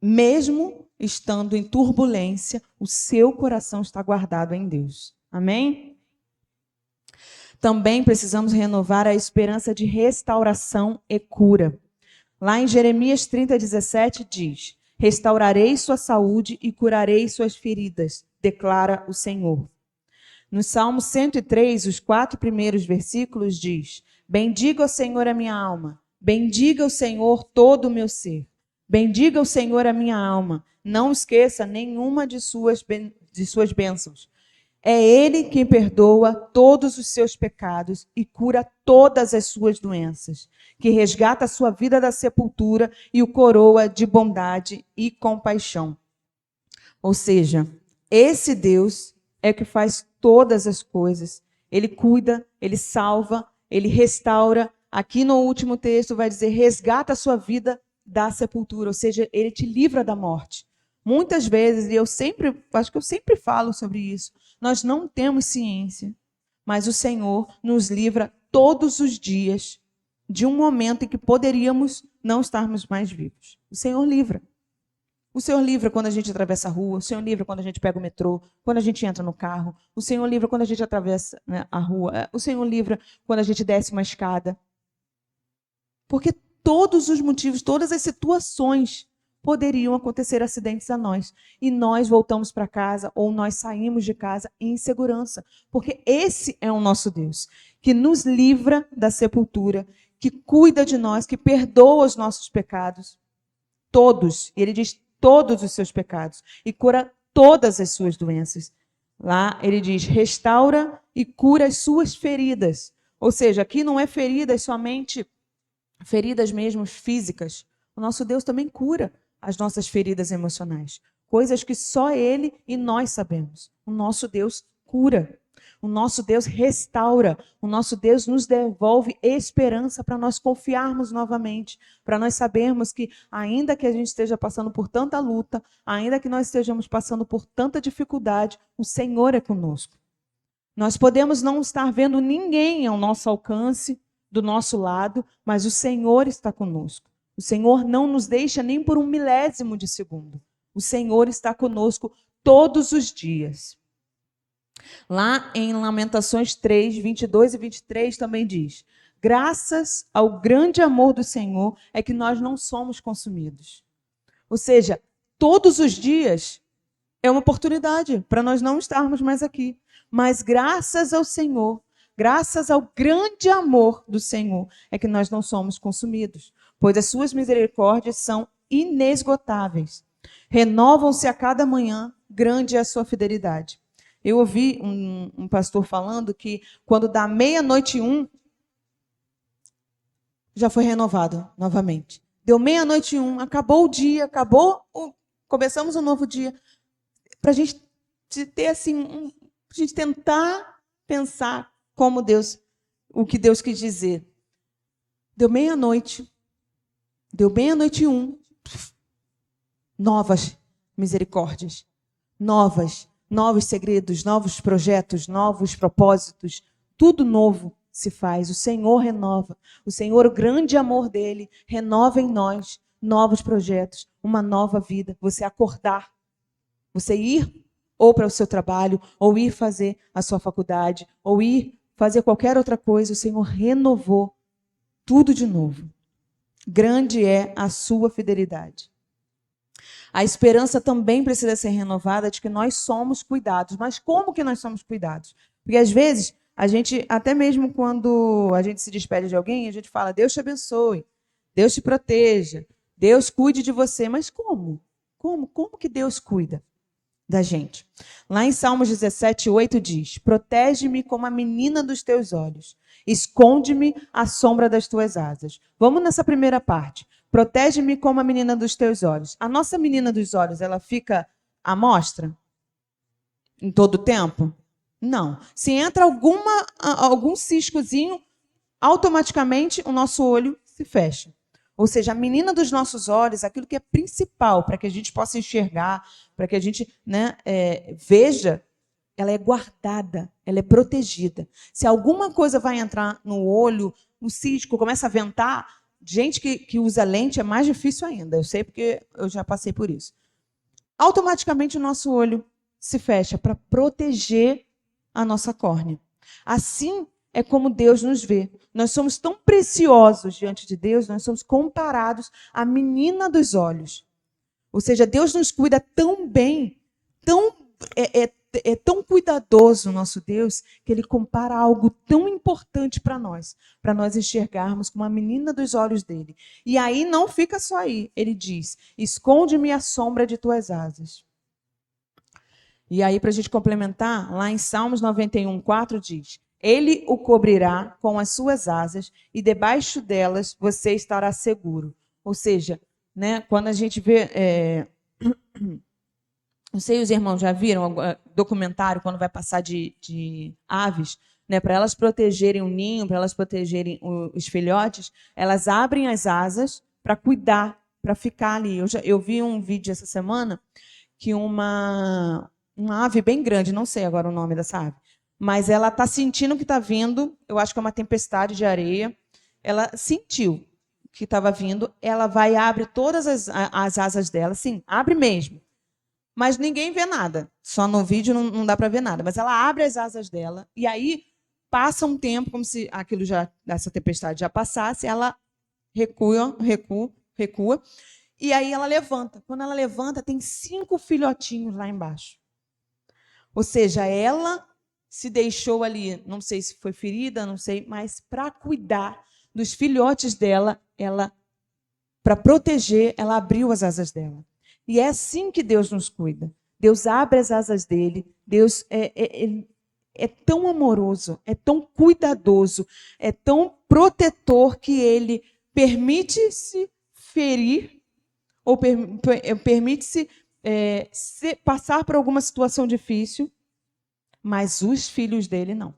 mesmo estando em turbulência, o seu coração está guardado em Deus. Amém? Também precisamos renovar a esperança de restauração e cura. Lá em Jeremias 30:17 diz: restaurarei sua saúde e curarei suas feridas, declara o Senhor. No Salmo 103, os 4 primeiros versículos diz: bendiga o Senhor a minha alma, bendiga o Senhor todo o meu ser. Bendiga o Senhor a minha alma, não esqueça nenhuma de suas bênçãos. É Ele quem perdoa todos os seus pecados e cura todas as suas doenças, que resgata a sua vida da sepultura e o coroa de bondade e compaixão. Ou seja, esse Deus é que faz todas as coisas. Ele cuida, ele salva, ele restaura. Aqui no último texto vai dizer, resgata a sua vida da sepultura, ou seja, ele te livra da morte. Muitas vezes, e acho que eu sempre falo sobre isso, nós não temos ciência, mas o Senhor nos livra todos os dias de um momento em que poderíamos não estarmos mais vivos. O Senhor livra. O Senhor livra quando a gente atravessa a rua, o Senhor livra quando a gente pega o metrô, quando a gente entra no carro, o Senhor livra quando a gente atravessa, né, a rua, o Senhor livra quando a gente desce uma escada. Porque todos os motivos, todas as situações poderiam acontecer acidentes a nós. E nós voltamos para casa ou nós saímos de casa em segurança. Porque esse é o nosso Deus, que nos livra da sepultura, que cuida de nós, que perdoa os nossos pecados. Todos. E ele diz todos os seus pecados. E cura todas as suas doenças. Lá ele diz, restaura e cura as suas feridas. Ou seja, aqui não é feridas somente feridas mesmo físicas. O nosso Deus também cura as nossas feridas emocionais. Coisas que só Ele e nós sabemos. O nosso Deus cura. O nosso Deus restaura. O nosso Deus nos devolve esperança para nós confiarmos novamente. Para nós sabermos que, ainda que a gente esteja passando por tanta luta, ainda que nós estejamos passando por tanta dificuldade, o Senhor é conosco. Nós podemos não estar vendo ninguém ao nosso alcance, do nosso lado, mas o Senhor está conosco. O Senhor não nos deixa nem por um milésimo de segundo. O Senhor está conosco todos os dias. Lá em Lamentações 3, 22 e 23 também diz, graças ao grande amor do Senhor é que nós não somos consumidos. Ou seja, todos os dias é uma oportunidade para nós não estarmos mais aqui. Mas graças ao Senhor, graças ao grande amor do Senhor, é que nós não somos consumidos, pois as suas misericórdias são inesgotáveis. Renovam-se a cada manhã, grande é a sua fidelidade. Eu ouvi um pastor falando que quando dá 00:01, já foi renovado novamente. Deu 00:01, acabou o dia, começamos um novo dia. Para a gente ter assim, a gente tentar pensar como Deus, o que Deus quis dizer. Deu 00:00, deu 00:01, novas misericórdias, novos segredos, novos projetos, novos propósitos, tudo novo se faz. O Senhor renova, o Senhor, o grande amor dele, renova em nós novos projetos, uma nova vida. Você acordar, você ir ou para o seu trabalho, ou ir fazer a sua faculdade, ou ir fazer qualquer outra coisa, o Senhor renovou tudo de novo. Grande é a sua fidelidade. A esperança também precisa ser renovada de que nós somos cuidados. Mas como que nós somos cuidados? Porque às vezes, a gente, até mesmo quando a gente se despede de alguém, a gente fala, Deus te abençoe, Deus te proteja, Deus cuide de você. Mas como? Como que Deus cuida da gente? Lá em Salmos 17:8 diz, protege-me como a menina dos teus olhos, esconde-me à sombra das tuas asas. Vamos nessa primeira parte. Protege-me como a menina dos teus olhos. A nossa menina dos olhos, ela fica à mostra em todo o tempo? Não. Se entra algum ciscozinho, automaticamente o nosso olho se fecha. Ou seja, a menina dos nossos olhos, aquilo que é principal para que a gente possa enxergar, para que a gente veja, ela é guardada, ela é protegida. Se alguma coisa vai entrar no olho, no cisco, começa a ventar, gente que usa lente é mais difícil ainda. Eu sei porque eu já passei por isso. Automaticamente o nosso olho se fecha para proteger a nossa córnea. Assim é como Deus nos vê. Nós somos tão preciosos diante de Deus, nós somos comparados à menina dos olhos. Ou seja, Deus nos cuida tão bem, é tão cuidadoso o nosso Deus, que Ele compara algo tão importante para nós enxergarmos como a menina dos olhos dele. E aí não fica só aí. Ele diz, esconde-me a sombra de tuas asas. E aí, para a gente complementar, lá em Salmos 91:4 diz, Ele o cobrirá com as suas asas e debaixo delas você estará seguro. Ou seja, né, quando a gente vê... Não sei, os irmãos já viram documentário quando vai passar de aves, né, para elas protegerem o ninho, para elas protegerem os filhotes, elas abrem as asas para cuidar, para ficar ali. Eu vi um vídeo essa semana que uma ave bem grande, não sei agora o nome dessa ave, mas ela está sentindo que está vindo, eu acho que é uma tempestade de areia, ela sentiu que estava vindo, ela vai e abre todas as asas dela, sim, abre mesmo, mas ninguém vê nada, só no vídeo não dá para ver nada, mas ela abre as asas dela, e aí passa um tempo, como se aquilo já, essa tempestade já passasse, ela recua, e aí ela levanta. Quando ela levanta, tem 5 filhotinhos lá embaixo. Ou seja, ela se deixou ali, não sei se foi ferida, não sei, mas para cuidar dos filhotes dela, para proteger, ela abriu as asas dela. E é assim que Deus nos cuida. Deus abre as asas dele, Deus é tão amoroso, é tão cuidadoso, é tão protetor que ele permite-se ferir ou permite-se passar por alguma situação difícil, mas os filhos dele não.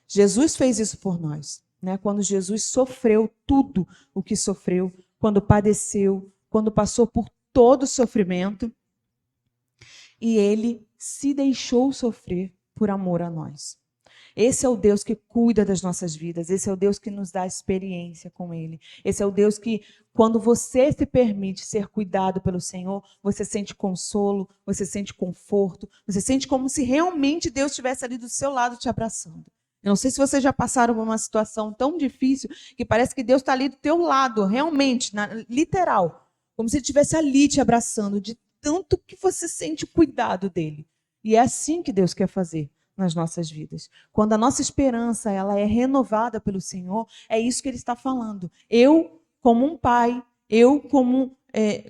Jesus fez isso por nós, né? Quando Jesus sofreu tudo o que sofreu, quando padeceu, quando passou por todo o sofrimento, e ele se deixou sofrer por amor a nós. Esse é o Deus que cuida das nossas vidas, esse é o Deus que nos dá experiência com Ele. Esse é o Deus que, quando você se permite ser cuidado pelo Senhor, você sente consolo, você sente conforto, você sente como se realmente Deus estivesse ali do seu lado te abraçando. Eu não sei se vocês já passaram por uma situação tão difícil que parece que Deus está ali do teu lado, realmente, literal. Como se Ele estivesse ali te abraçando, de tanto que você sente o cuidado dEle. E é assim que Deus quer fazer nas nossas vidas. Quando a nossa esperança ela é renovada pelo Senhor, é isso que Ele está falando. Eu, como um pai, eu, como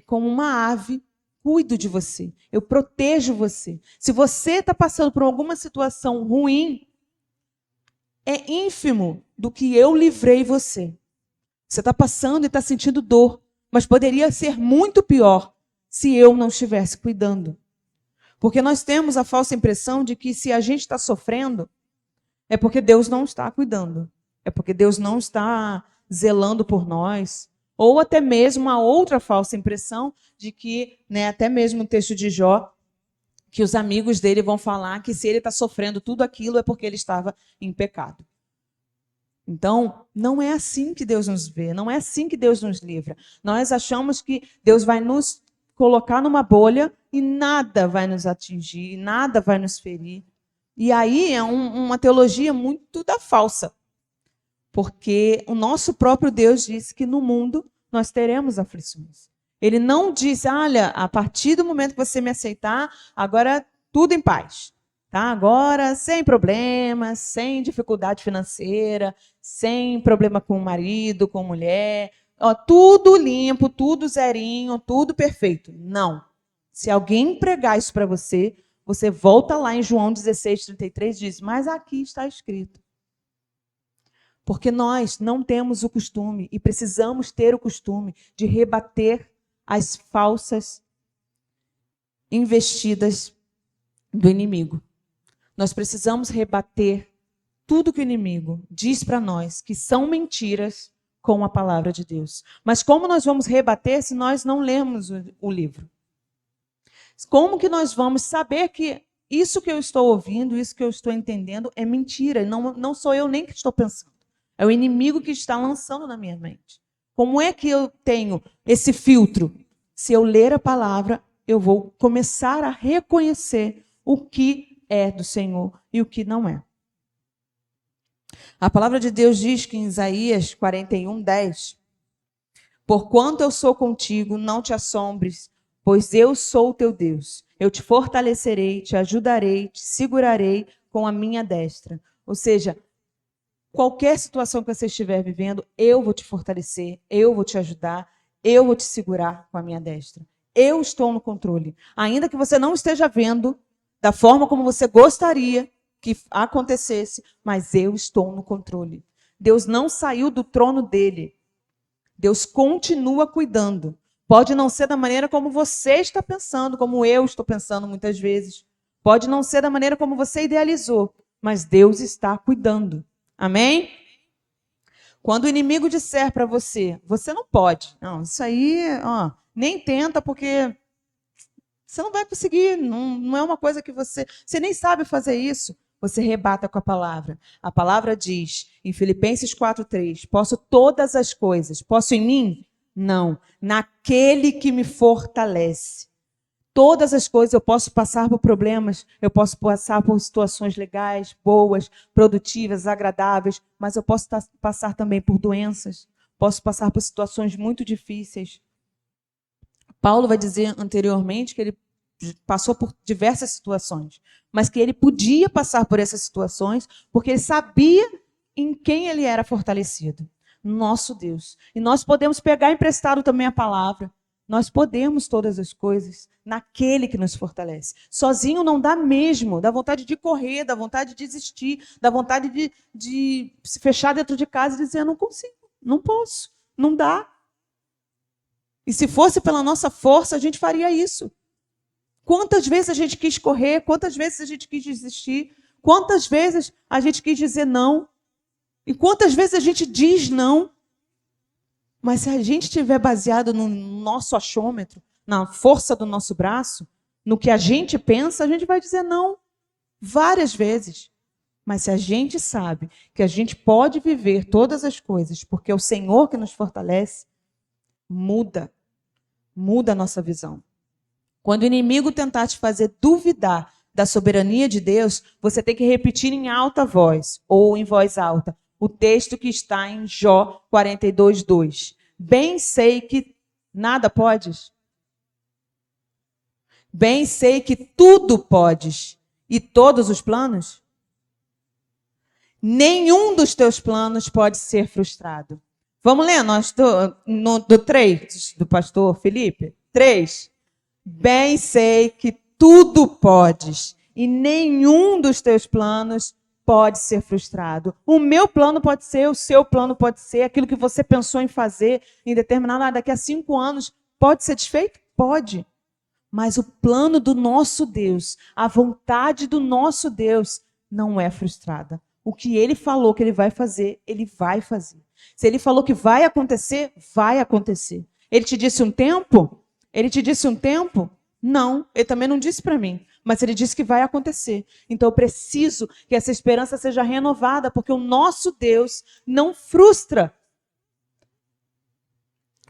uma ave, cuido de você. Eu protejo você. Se você está passando por alguma situação ruim, é ínfimo do que eu livrei você. Você está passando e está sentindo dor, mas poderia ser muito pior se eu não estivesse cuidando. Porque nós temos a falsa impressão de que se a gente está sofrendo, é porque Deus não está cuidando. É porque Deus não está zelando por nós. Ou até mesmo a outra falsa impressão de que, né, até mesmo o texto de Jó, que os amigos dele vão falar que se ele está sofrendo tudo aquilo é porque ele estava em pecado. Então, não é assim que Deus nos vê, não é assim que Deus nos livra. Nós achamos que Deus vai nos colocar numa bolha e nada vai nos atingir, nada vai nos ferir. E aí é uma teologia muito da falsa. Porque o nosso próprio Deus disse que no mundo nós teremos aflições. Ele não disse, olha, a partir do momento que você me aceitar, agora tudo em paz. Tá? Agora, sem problemas, sem dificuldade financeira, sem problema com o marido, com a mulher, tudo limpo, tudo zerinho, tudo perfeito. Não. Se alguém pregar isso para você, você volta lá em João 16:33 e diz, mas aqui está escrito. Porque nós não temos o costume e precisamos ter o costume de rebater as falsas investidas do inimigo. Nós precisamos rebater tudo que o inimigo diz para nós que são mentiras com a palavra de Deus. Mas como nós vamos rebater se nós não lermos o livro? Como que nós vamos saber que isso que eu estou ouvindo, isso que eu estou entendendo é mentira? Não sou eu nem que estou pensando. É o inimigo que está lançando na minha mente. Como é que eu tenho esse filtro? Se eu ler a palavra, eu vou começar a reconhecer o que é do Senhor e o que não é. A palavra de Deus diz que em Isaías 41:10, porquanto eu sou contigo, não te assombres, pois eu sou o teu Deus. Eu te fortalecerei, te ajudarei, te segurarei com a minha destra. Ou seja, qualquer situação que você estiver vivendo, eu vou te fortalecer, eu vou te ajudar, eu vou te segurar com a minha destra. Eu estou no controle. Ainda que você não esteja vendo da forma como você gostaria que acontecesse, mas eu estou no controle. Deus não saiu do trono dele. Deus continua cuidando. Pode não ser da maneira como você está pensando, como eu estou pensando muitas vezes. Pode não ser da maneira como você idealizou, mas Deus está cuidando. Amém? Quando o inimigo disser para você, você não pode. Não, isso aí, nem tenta, porque você não vai conseguir. Não é uma coisa que você nem sabe fazer isso. Você rebata com a palavra. A palavra diz, em Filipenses 4:3, posso todas as coisas. Posso em mim? Não. Naquele que me fortalece. Todas as coisas, eu posso passar por problemas, eu posso passar por situações legais, boas, produtivas, agradáveis, mas eu posso passar também por doenças, posso passar por situações muito difíceis. Paulo vai dizer anteriormente que ele passou por diversas situações, mas que ele podia passar por essas situações porque ele sabia em quem ele era fortalecido, nosso Deus. E nós podemos pegar emprestado também a palavra. Nós podemos todas as coisas naquele que nos fortalece. Sozinho não dá mesmo, dá vontade de correr, dá vontade de desistir, dá vontade de se fechar dentro de casa e dizer, eu não consigo, não posso, não dá. E se fosse pela nossa força, a gente faria isso. Quantas vezes a gente quis correr, quantas vezes a gente quis desistir, quantas vezes a gente quis dizer não, e quantas vezes a gente diz não. Mas se a gente estiver baseado no nosso achômetro, na força do nosso braço, no que a gente pensa, a gente vai dizer não várias vezes. Mas se a gente sabe que a gente pode viver todas as coisas, porque é o Senhor que nos fortalece, muda a nossa visão. Quando o inimigo tentar te fazer duvidar da soberania de Deus, você tem que repetir em alta voz, ou em voz alta, o texto que está em Jó 42:2. Bem sei que nada podes. Bem sei que tudo podes. E todos os planos? Nenhum dos teus planos pode ser frustrado. Vamos ler do 3, do pastor Felipe? 3. Bem sei que tudo podes. E nenhum dos teus planos pode ser frustrado. O meu plano pode ser, o seu plano pode ser, aquilo que você pensou em fazer em determinado, daqui a 5 anos, pode ser desfeito? Pode. Mas o plano do nosso Deus, a vontade do nosso Deus não é frustrada. O que ele falou que ele vai fazer, ele vai fazer. Se ele falou que vai acontecer, vai acontecer. Ele te disse um tempo? Ele te disse um tempo? Não, ele também não disse para mim. Mas ele disse que vai acontecer. Então eu preciso que essa esperança seja renovada, porque o nosso Deus não frustra.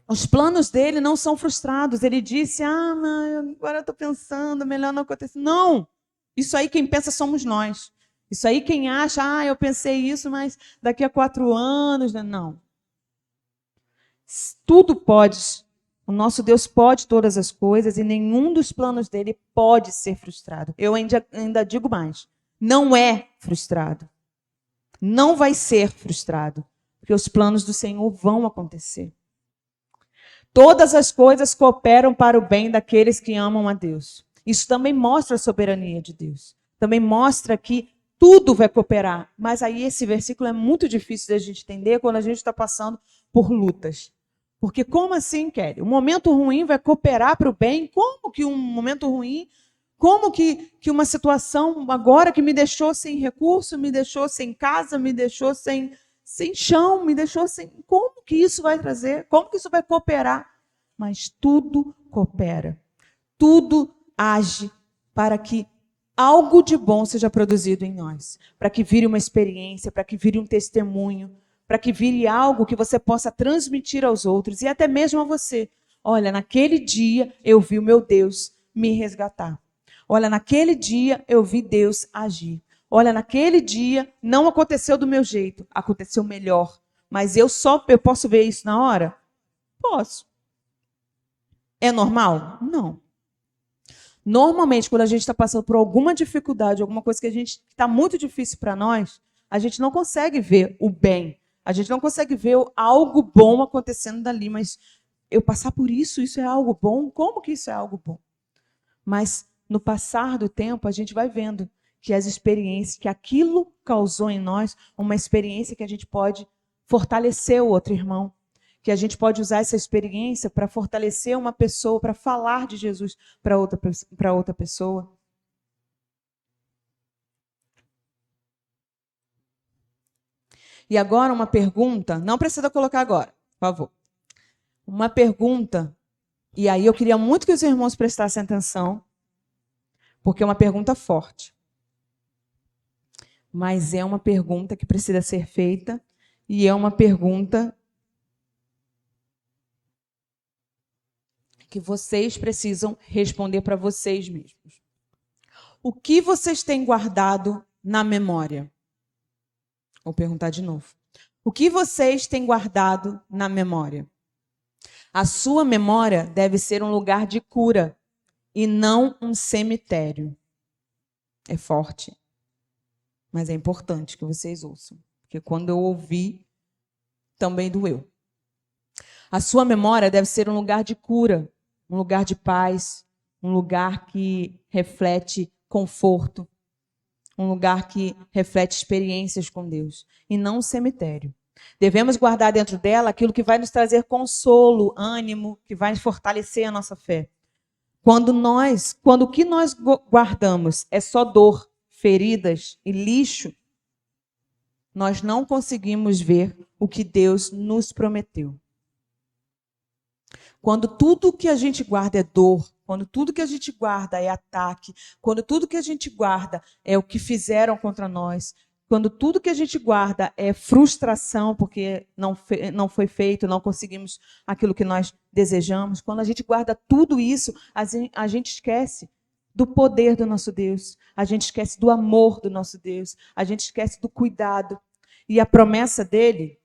Os planos dele não são frustrados. Ele disse, não, agora eu estou pensando, melhor não acontecer. Não, isso aí quem pensa somos nós. Isso aí quem acha, eu pensei isso, mas daqui a 4 anos, não. Tudo pode. O nosso Deus pode todas as coisas e nenhum dos planos dele pode ser frustrado. Eu ainda digo mais. Não é frustrado. Não vai ser frustrado. Porque os planos do Senhor vão acontecer. Todas as coisas cooperam para o bem daqueles que amam a Deus. Isso também mostra a soberania de Deus. Também mostra que tudo vai cooperar. Mas aí esse versículo é muito difícil de a gente entender quando a gente está passando por lutas. Porque como assim, Kelly? Um momento ruim vai cooperar para o bem? Como que um momento ruim? Como que uma situação agora que me deixou sem recurso, me deixou sem casa, me deixou sem chão, me deixou sem... Como que isso vai trazer? Como que isso vai cooperar? Mas tudo coopera. Tudo age para que algo de bom seja produzido em nós. Para que vire uma experiência, para que vire um testemunho, para que vire algo que você possa transmitir aos outros e até mesmo a você. Olha, naquele dia eu vi o meu Deus me resgatar. Olha, naquele dia eu vi Deus agir. Olha, naquele dia não aconteceu do meu jeito, aconteceu melhor. Mas eu posso ver isso na hora? Posso. É normal? Não. Normalmente, quando a gente está passando por alguma dificuldade, alguma coisa que está muito difícil para nós, a gente não consegue ver o bem. A gente não consegue ver algo bom acontecendo dali. Mas eu passar por isso é algo bom? Como que isso é algo bom? Mas no passar do tempo, a gente vai vendo que as experiências, que aquilo causou em nós, uma experiência que a gente pode fortalecer o outro irmão, que a gente pode usar essa experiência para fortalecer uma pessoa, para falar de Jesus para outra pessoa. E agora uma pergunta, não precisa colocar agora, por favor. Uma pergunta, e aí eu queria muito que os irmãos prestassem atenção, porque é uma pergunta forte. Mas é uma pergunta que precisa ser feita e é uma pergunta que vocês precisam responder para vocês mesmos. O que vocês têm guardado na memória? Vou perguntar de novo. O que vocês têm guardado na memória? A sua memória deve ser um lugar de cura e não um cemitério. É forte, mas é importante que vocês ouçam, porque quando eu ouvi, também doeu. A sua memória deve ser um lugar de cura, um lugar de paz, um lugar que reflete conforto, um lugar que reflete experiências com Deus, e não um cemitério. Devemos guardar dentro dela aquilo que vai nos trazer consolo, ânimo, que vai fortalecer a nossa fé. Quando o que nós guardamos é só dor, feridas e lixo, nós não conseguimos ver o que Deus nos prometeu. Quando tudo que a gente guarda é dor, quando tudo que a gente guarda é ataque, quando tudo que a gente guarda é o que fizeram contra nós, quando tudo que a gente guarda é frustração porque não foi feito, não conseguimos aquilo que nós desejamos, quando a gente guarda tudo isso, a gente esquece do poder do nosso Deus, a gente esquece do amor do nosso Deus, a gente esquece do cuidado. E a promessa dele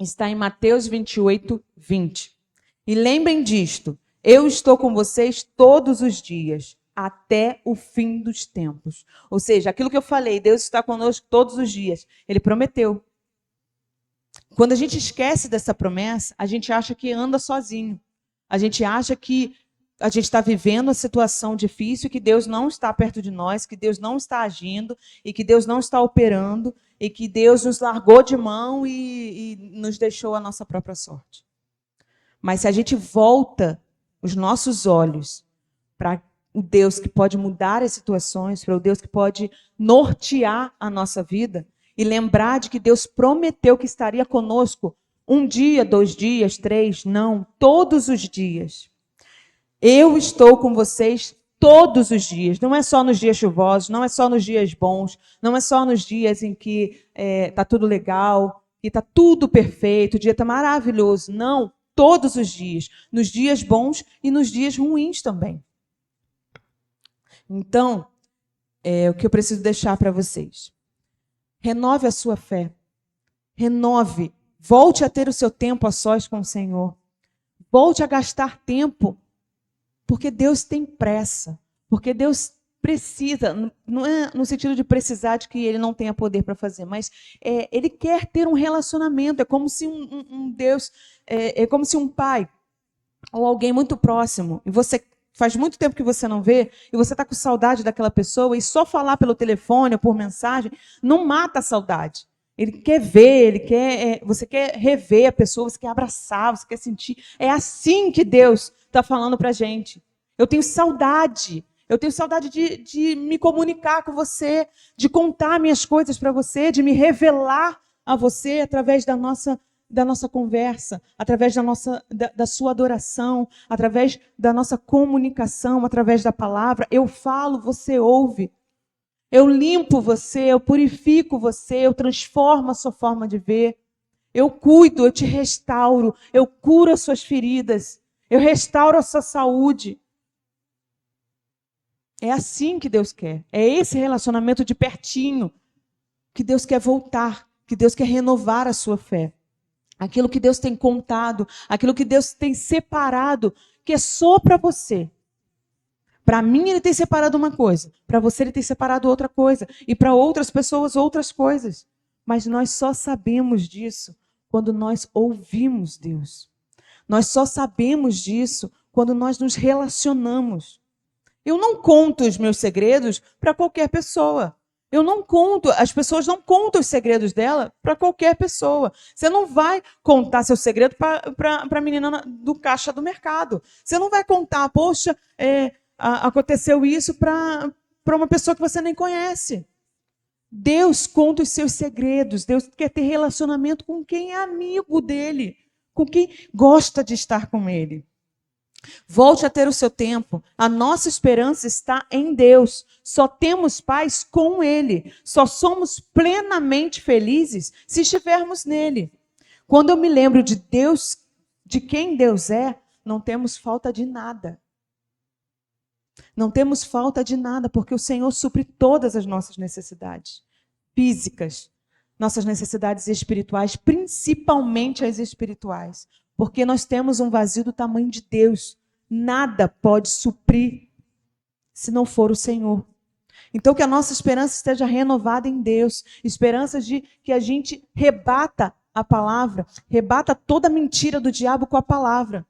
está em Mateus 28, 20. E lembrem disto, eu estou com vocês todos os dias, até o fim dos tempos. Ou seja, aquilo que eu falei, Deus está conosco todos os dias. Ele prometeu. Quando a gente esquece dessa promessa, a gente acha que anda sozinho. A gente acha que a gente está vivendo uma situação difícil, que Deus não está perto de nós, que Deus não está agindo, e que Deus não está operando, e que Deus nos largou de mão e nos deixou a nossa própria sorte. Mas se a gente volta os nossos olhos para o Deus que pode mudar as situações, para o Deus que pode nortear a nossa vida, e lembrar de que Deus prometeu que estaria conosco um dia, 2 dias, 3, não, todos os dias. Eu estou com vocês todos os dias, não é só nos dias chuvosos, não é só nos dias bons, não é só nos dias em que está tudo legal, que está tudo perfeito, o dia está maravilhoso, não, todos os dias, nos dias bons e nos dias ruins também. Então, o que eu preciso deixar para vocês. Renove a sua fé. Renove. Volte a ter o seu tempo a sós com o Senhor. Volte a gastar tempo, porque Deus tem pressa. Porque Deus precisa, não é no sentido de precisar de que Ele não tenha poder para fazer, mas Ele quer ter um relacionamento. É como se um Deus, é como se um pai ou alguém muito próximo, e você faz muito tempo que você não vê, e você está com saudade daquela pessoa, e só falar pelo telefone ou por mensagem não mata a saudade. Ele quer ver, você quer rever a pessoa, você quer abraçar, você quer sentir. É assim que Deus está falando para a gente. Eu tenho saudade de me comunicar com você, de contar minhas coisas para você, de me revelar a você através da nossa conversa, através da sua adoração, através da nossa comunicação, através da palavra. Eu falo, você ouve. Eu limpo você, eu purifico você, eu transformo a sua forma de ver. Eu cuido, eu te restauro, eu curo as suas feridas, eu restauro a sua saúde. É assim que Deus quer. É esse relacionamento de pertinho que Deus quer voltar, que Deus quer renovar a sua fé. Aquilo que Deus tem contado, aquilo que Deus tem separado, que é só para você. Para mim, Ele tem separado uma coisa. Para você, Ele tem separado outra coisa. E para outras pessoas, outras coisas. Mas nós só sabemos disso quando nós ouvimos Deus. Nós só sabemos disso quando nós nos relacionamos. Eu não conto os meus segredos para qualquer pessoa. Eu não conto, as pessoas não contam os segredos dela para qualquer pessoa. Você não vai contar seu segredo para a menina do caixa do mercado. Você não vai contar, poxa, aconteceu isso para uma pessoa que você nem conhece. Deus conta os seus segredos. Deus quer ter relacionamento com quem é amigo dele, com quem gosta de estar com ele. Volte a ter o seu tempo. A nossa esperança está em Deus. Só temos paz com Ele. Só somos plenamente felizes se estivermos nele. Quando eu me lembro de Deus, de quem Deus é, não temos falta de nada. Não temos falta de nada, porque o Senhor supre todas as nossas necessidades físicas, nossas necessidades espirituais, principalmente as espirituais. Porque nós temos um vazio do tamanho de Deus. Nada pode suprir se não for o Senhor. Então que a nossa esperança esteja renovada em Deus. Esperança de que a gente rebata a palavra, rebata toda a mentira do diabo com a palavra.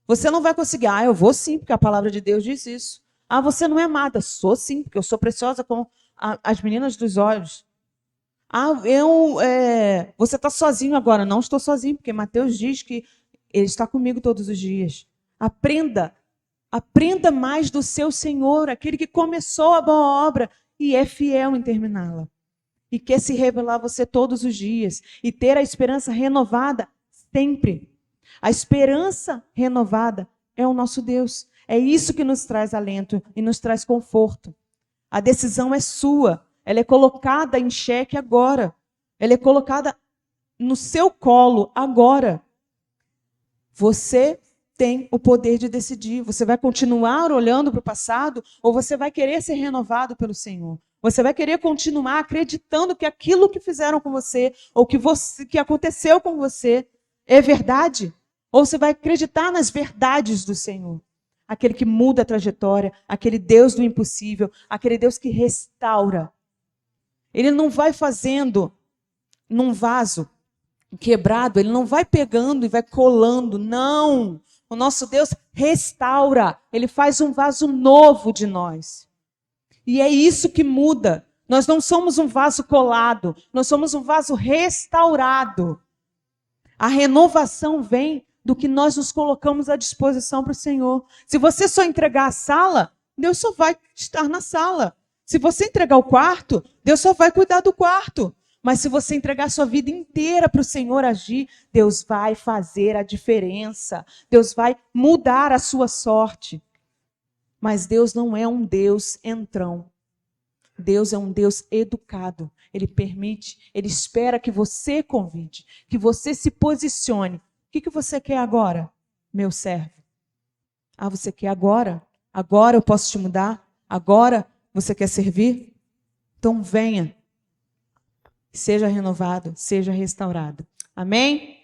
Você não vai conseguir. Eu vou sim, porque a palavra de Deus diz isso. Você não é amada. Sou sim, porque eu sou preciosa como as meninas dos olhos. Você está sozinho agora. Não estou sozinho, porque Mateus diz que Ele está comigo todos os dias. Aprenda mais do seu Senhor, aquele que começou a boa obra e é fiel em terminá-la. E quer se revelar a você todos os dias e ter a esperança renovada sempre. A esperança renovada é o nosso Deus. É isso que nos traz alento e nos traz conforto. A decisão é sua. Ela é colocada em xeque agora. Ela é colocada no seu colo agora. Você tem o poder de decidir. Você vai continuar olhando para o passado ou você vai querer ser renovado pelo Senhor? Você vai querer continuar acreditando que aquilo que fizeram com você ou que aconteceu com você é verdade? Ou você vai acreditar nas verdades do Senhor? Aquele que muda a trajetória, aquele Deus do impossível, aquele Deus que restaura. Ele não vai fazendo num vaso quebrado, ele não vai pegando e vai colando, não. O nosso Deus restaura, ele faz um vaso novo de nós. E é isso que muda. Nós não somos um vaso colado, nós somos um vaso restaurado. A renovação vem do que nós nos colocamos à disposição para o Senhor. Se você só entregar a sala, Deus só vai estar na sala. Se você entregar o quarto, Deus só vai cuidar do quarto. Mas se você entregar a sua vida inteira para o Senhor agir, Deus vai fazer a diferença. Deus vai mudar a sua sorte. Mas Deus não é um Deus entrão. Deus é um Deus educado. Ele permite, Ele espera que você convide, que você se posicione. O que você quer agora, meu servo? Você quer agora? Agora eu posso te mudar? Agora você quer servir? Então venha. Seja renovado, seja restaurado. Amém?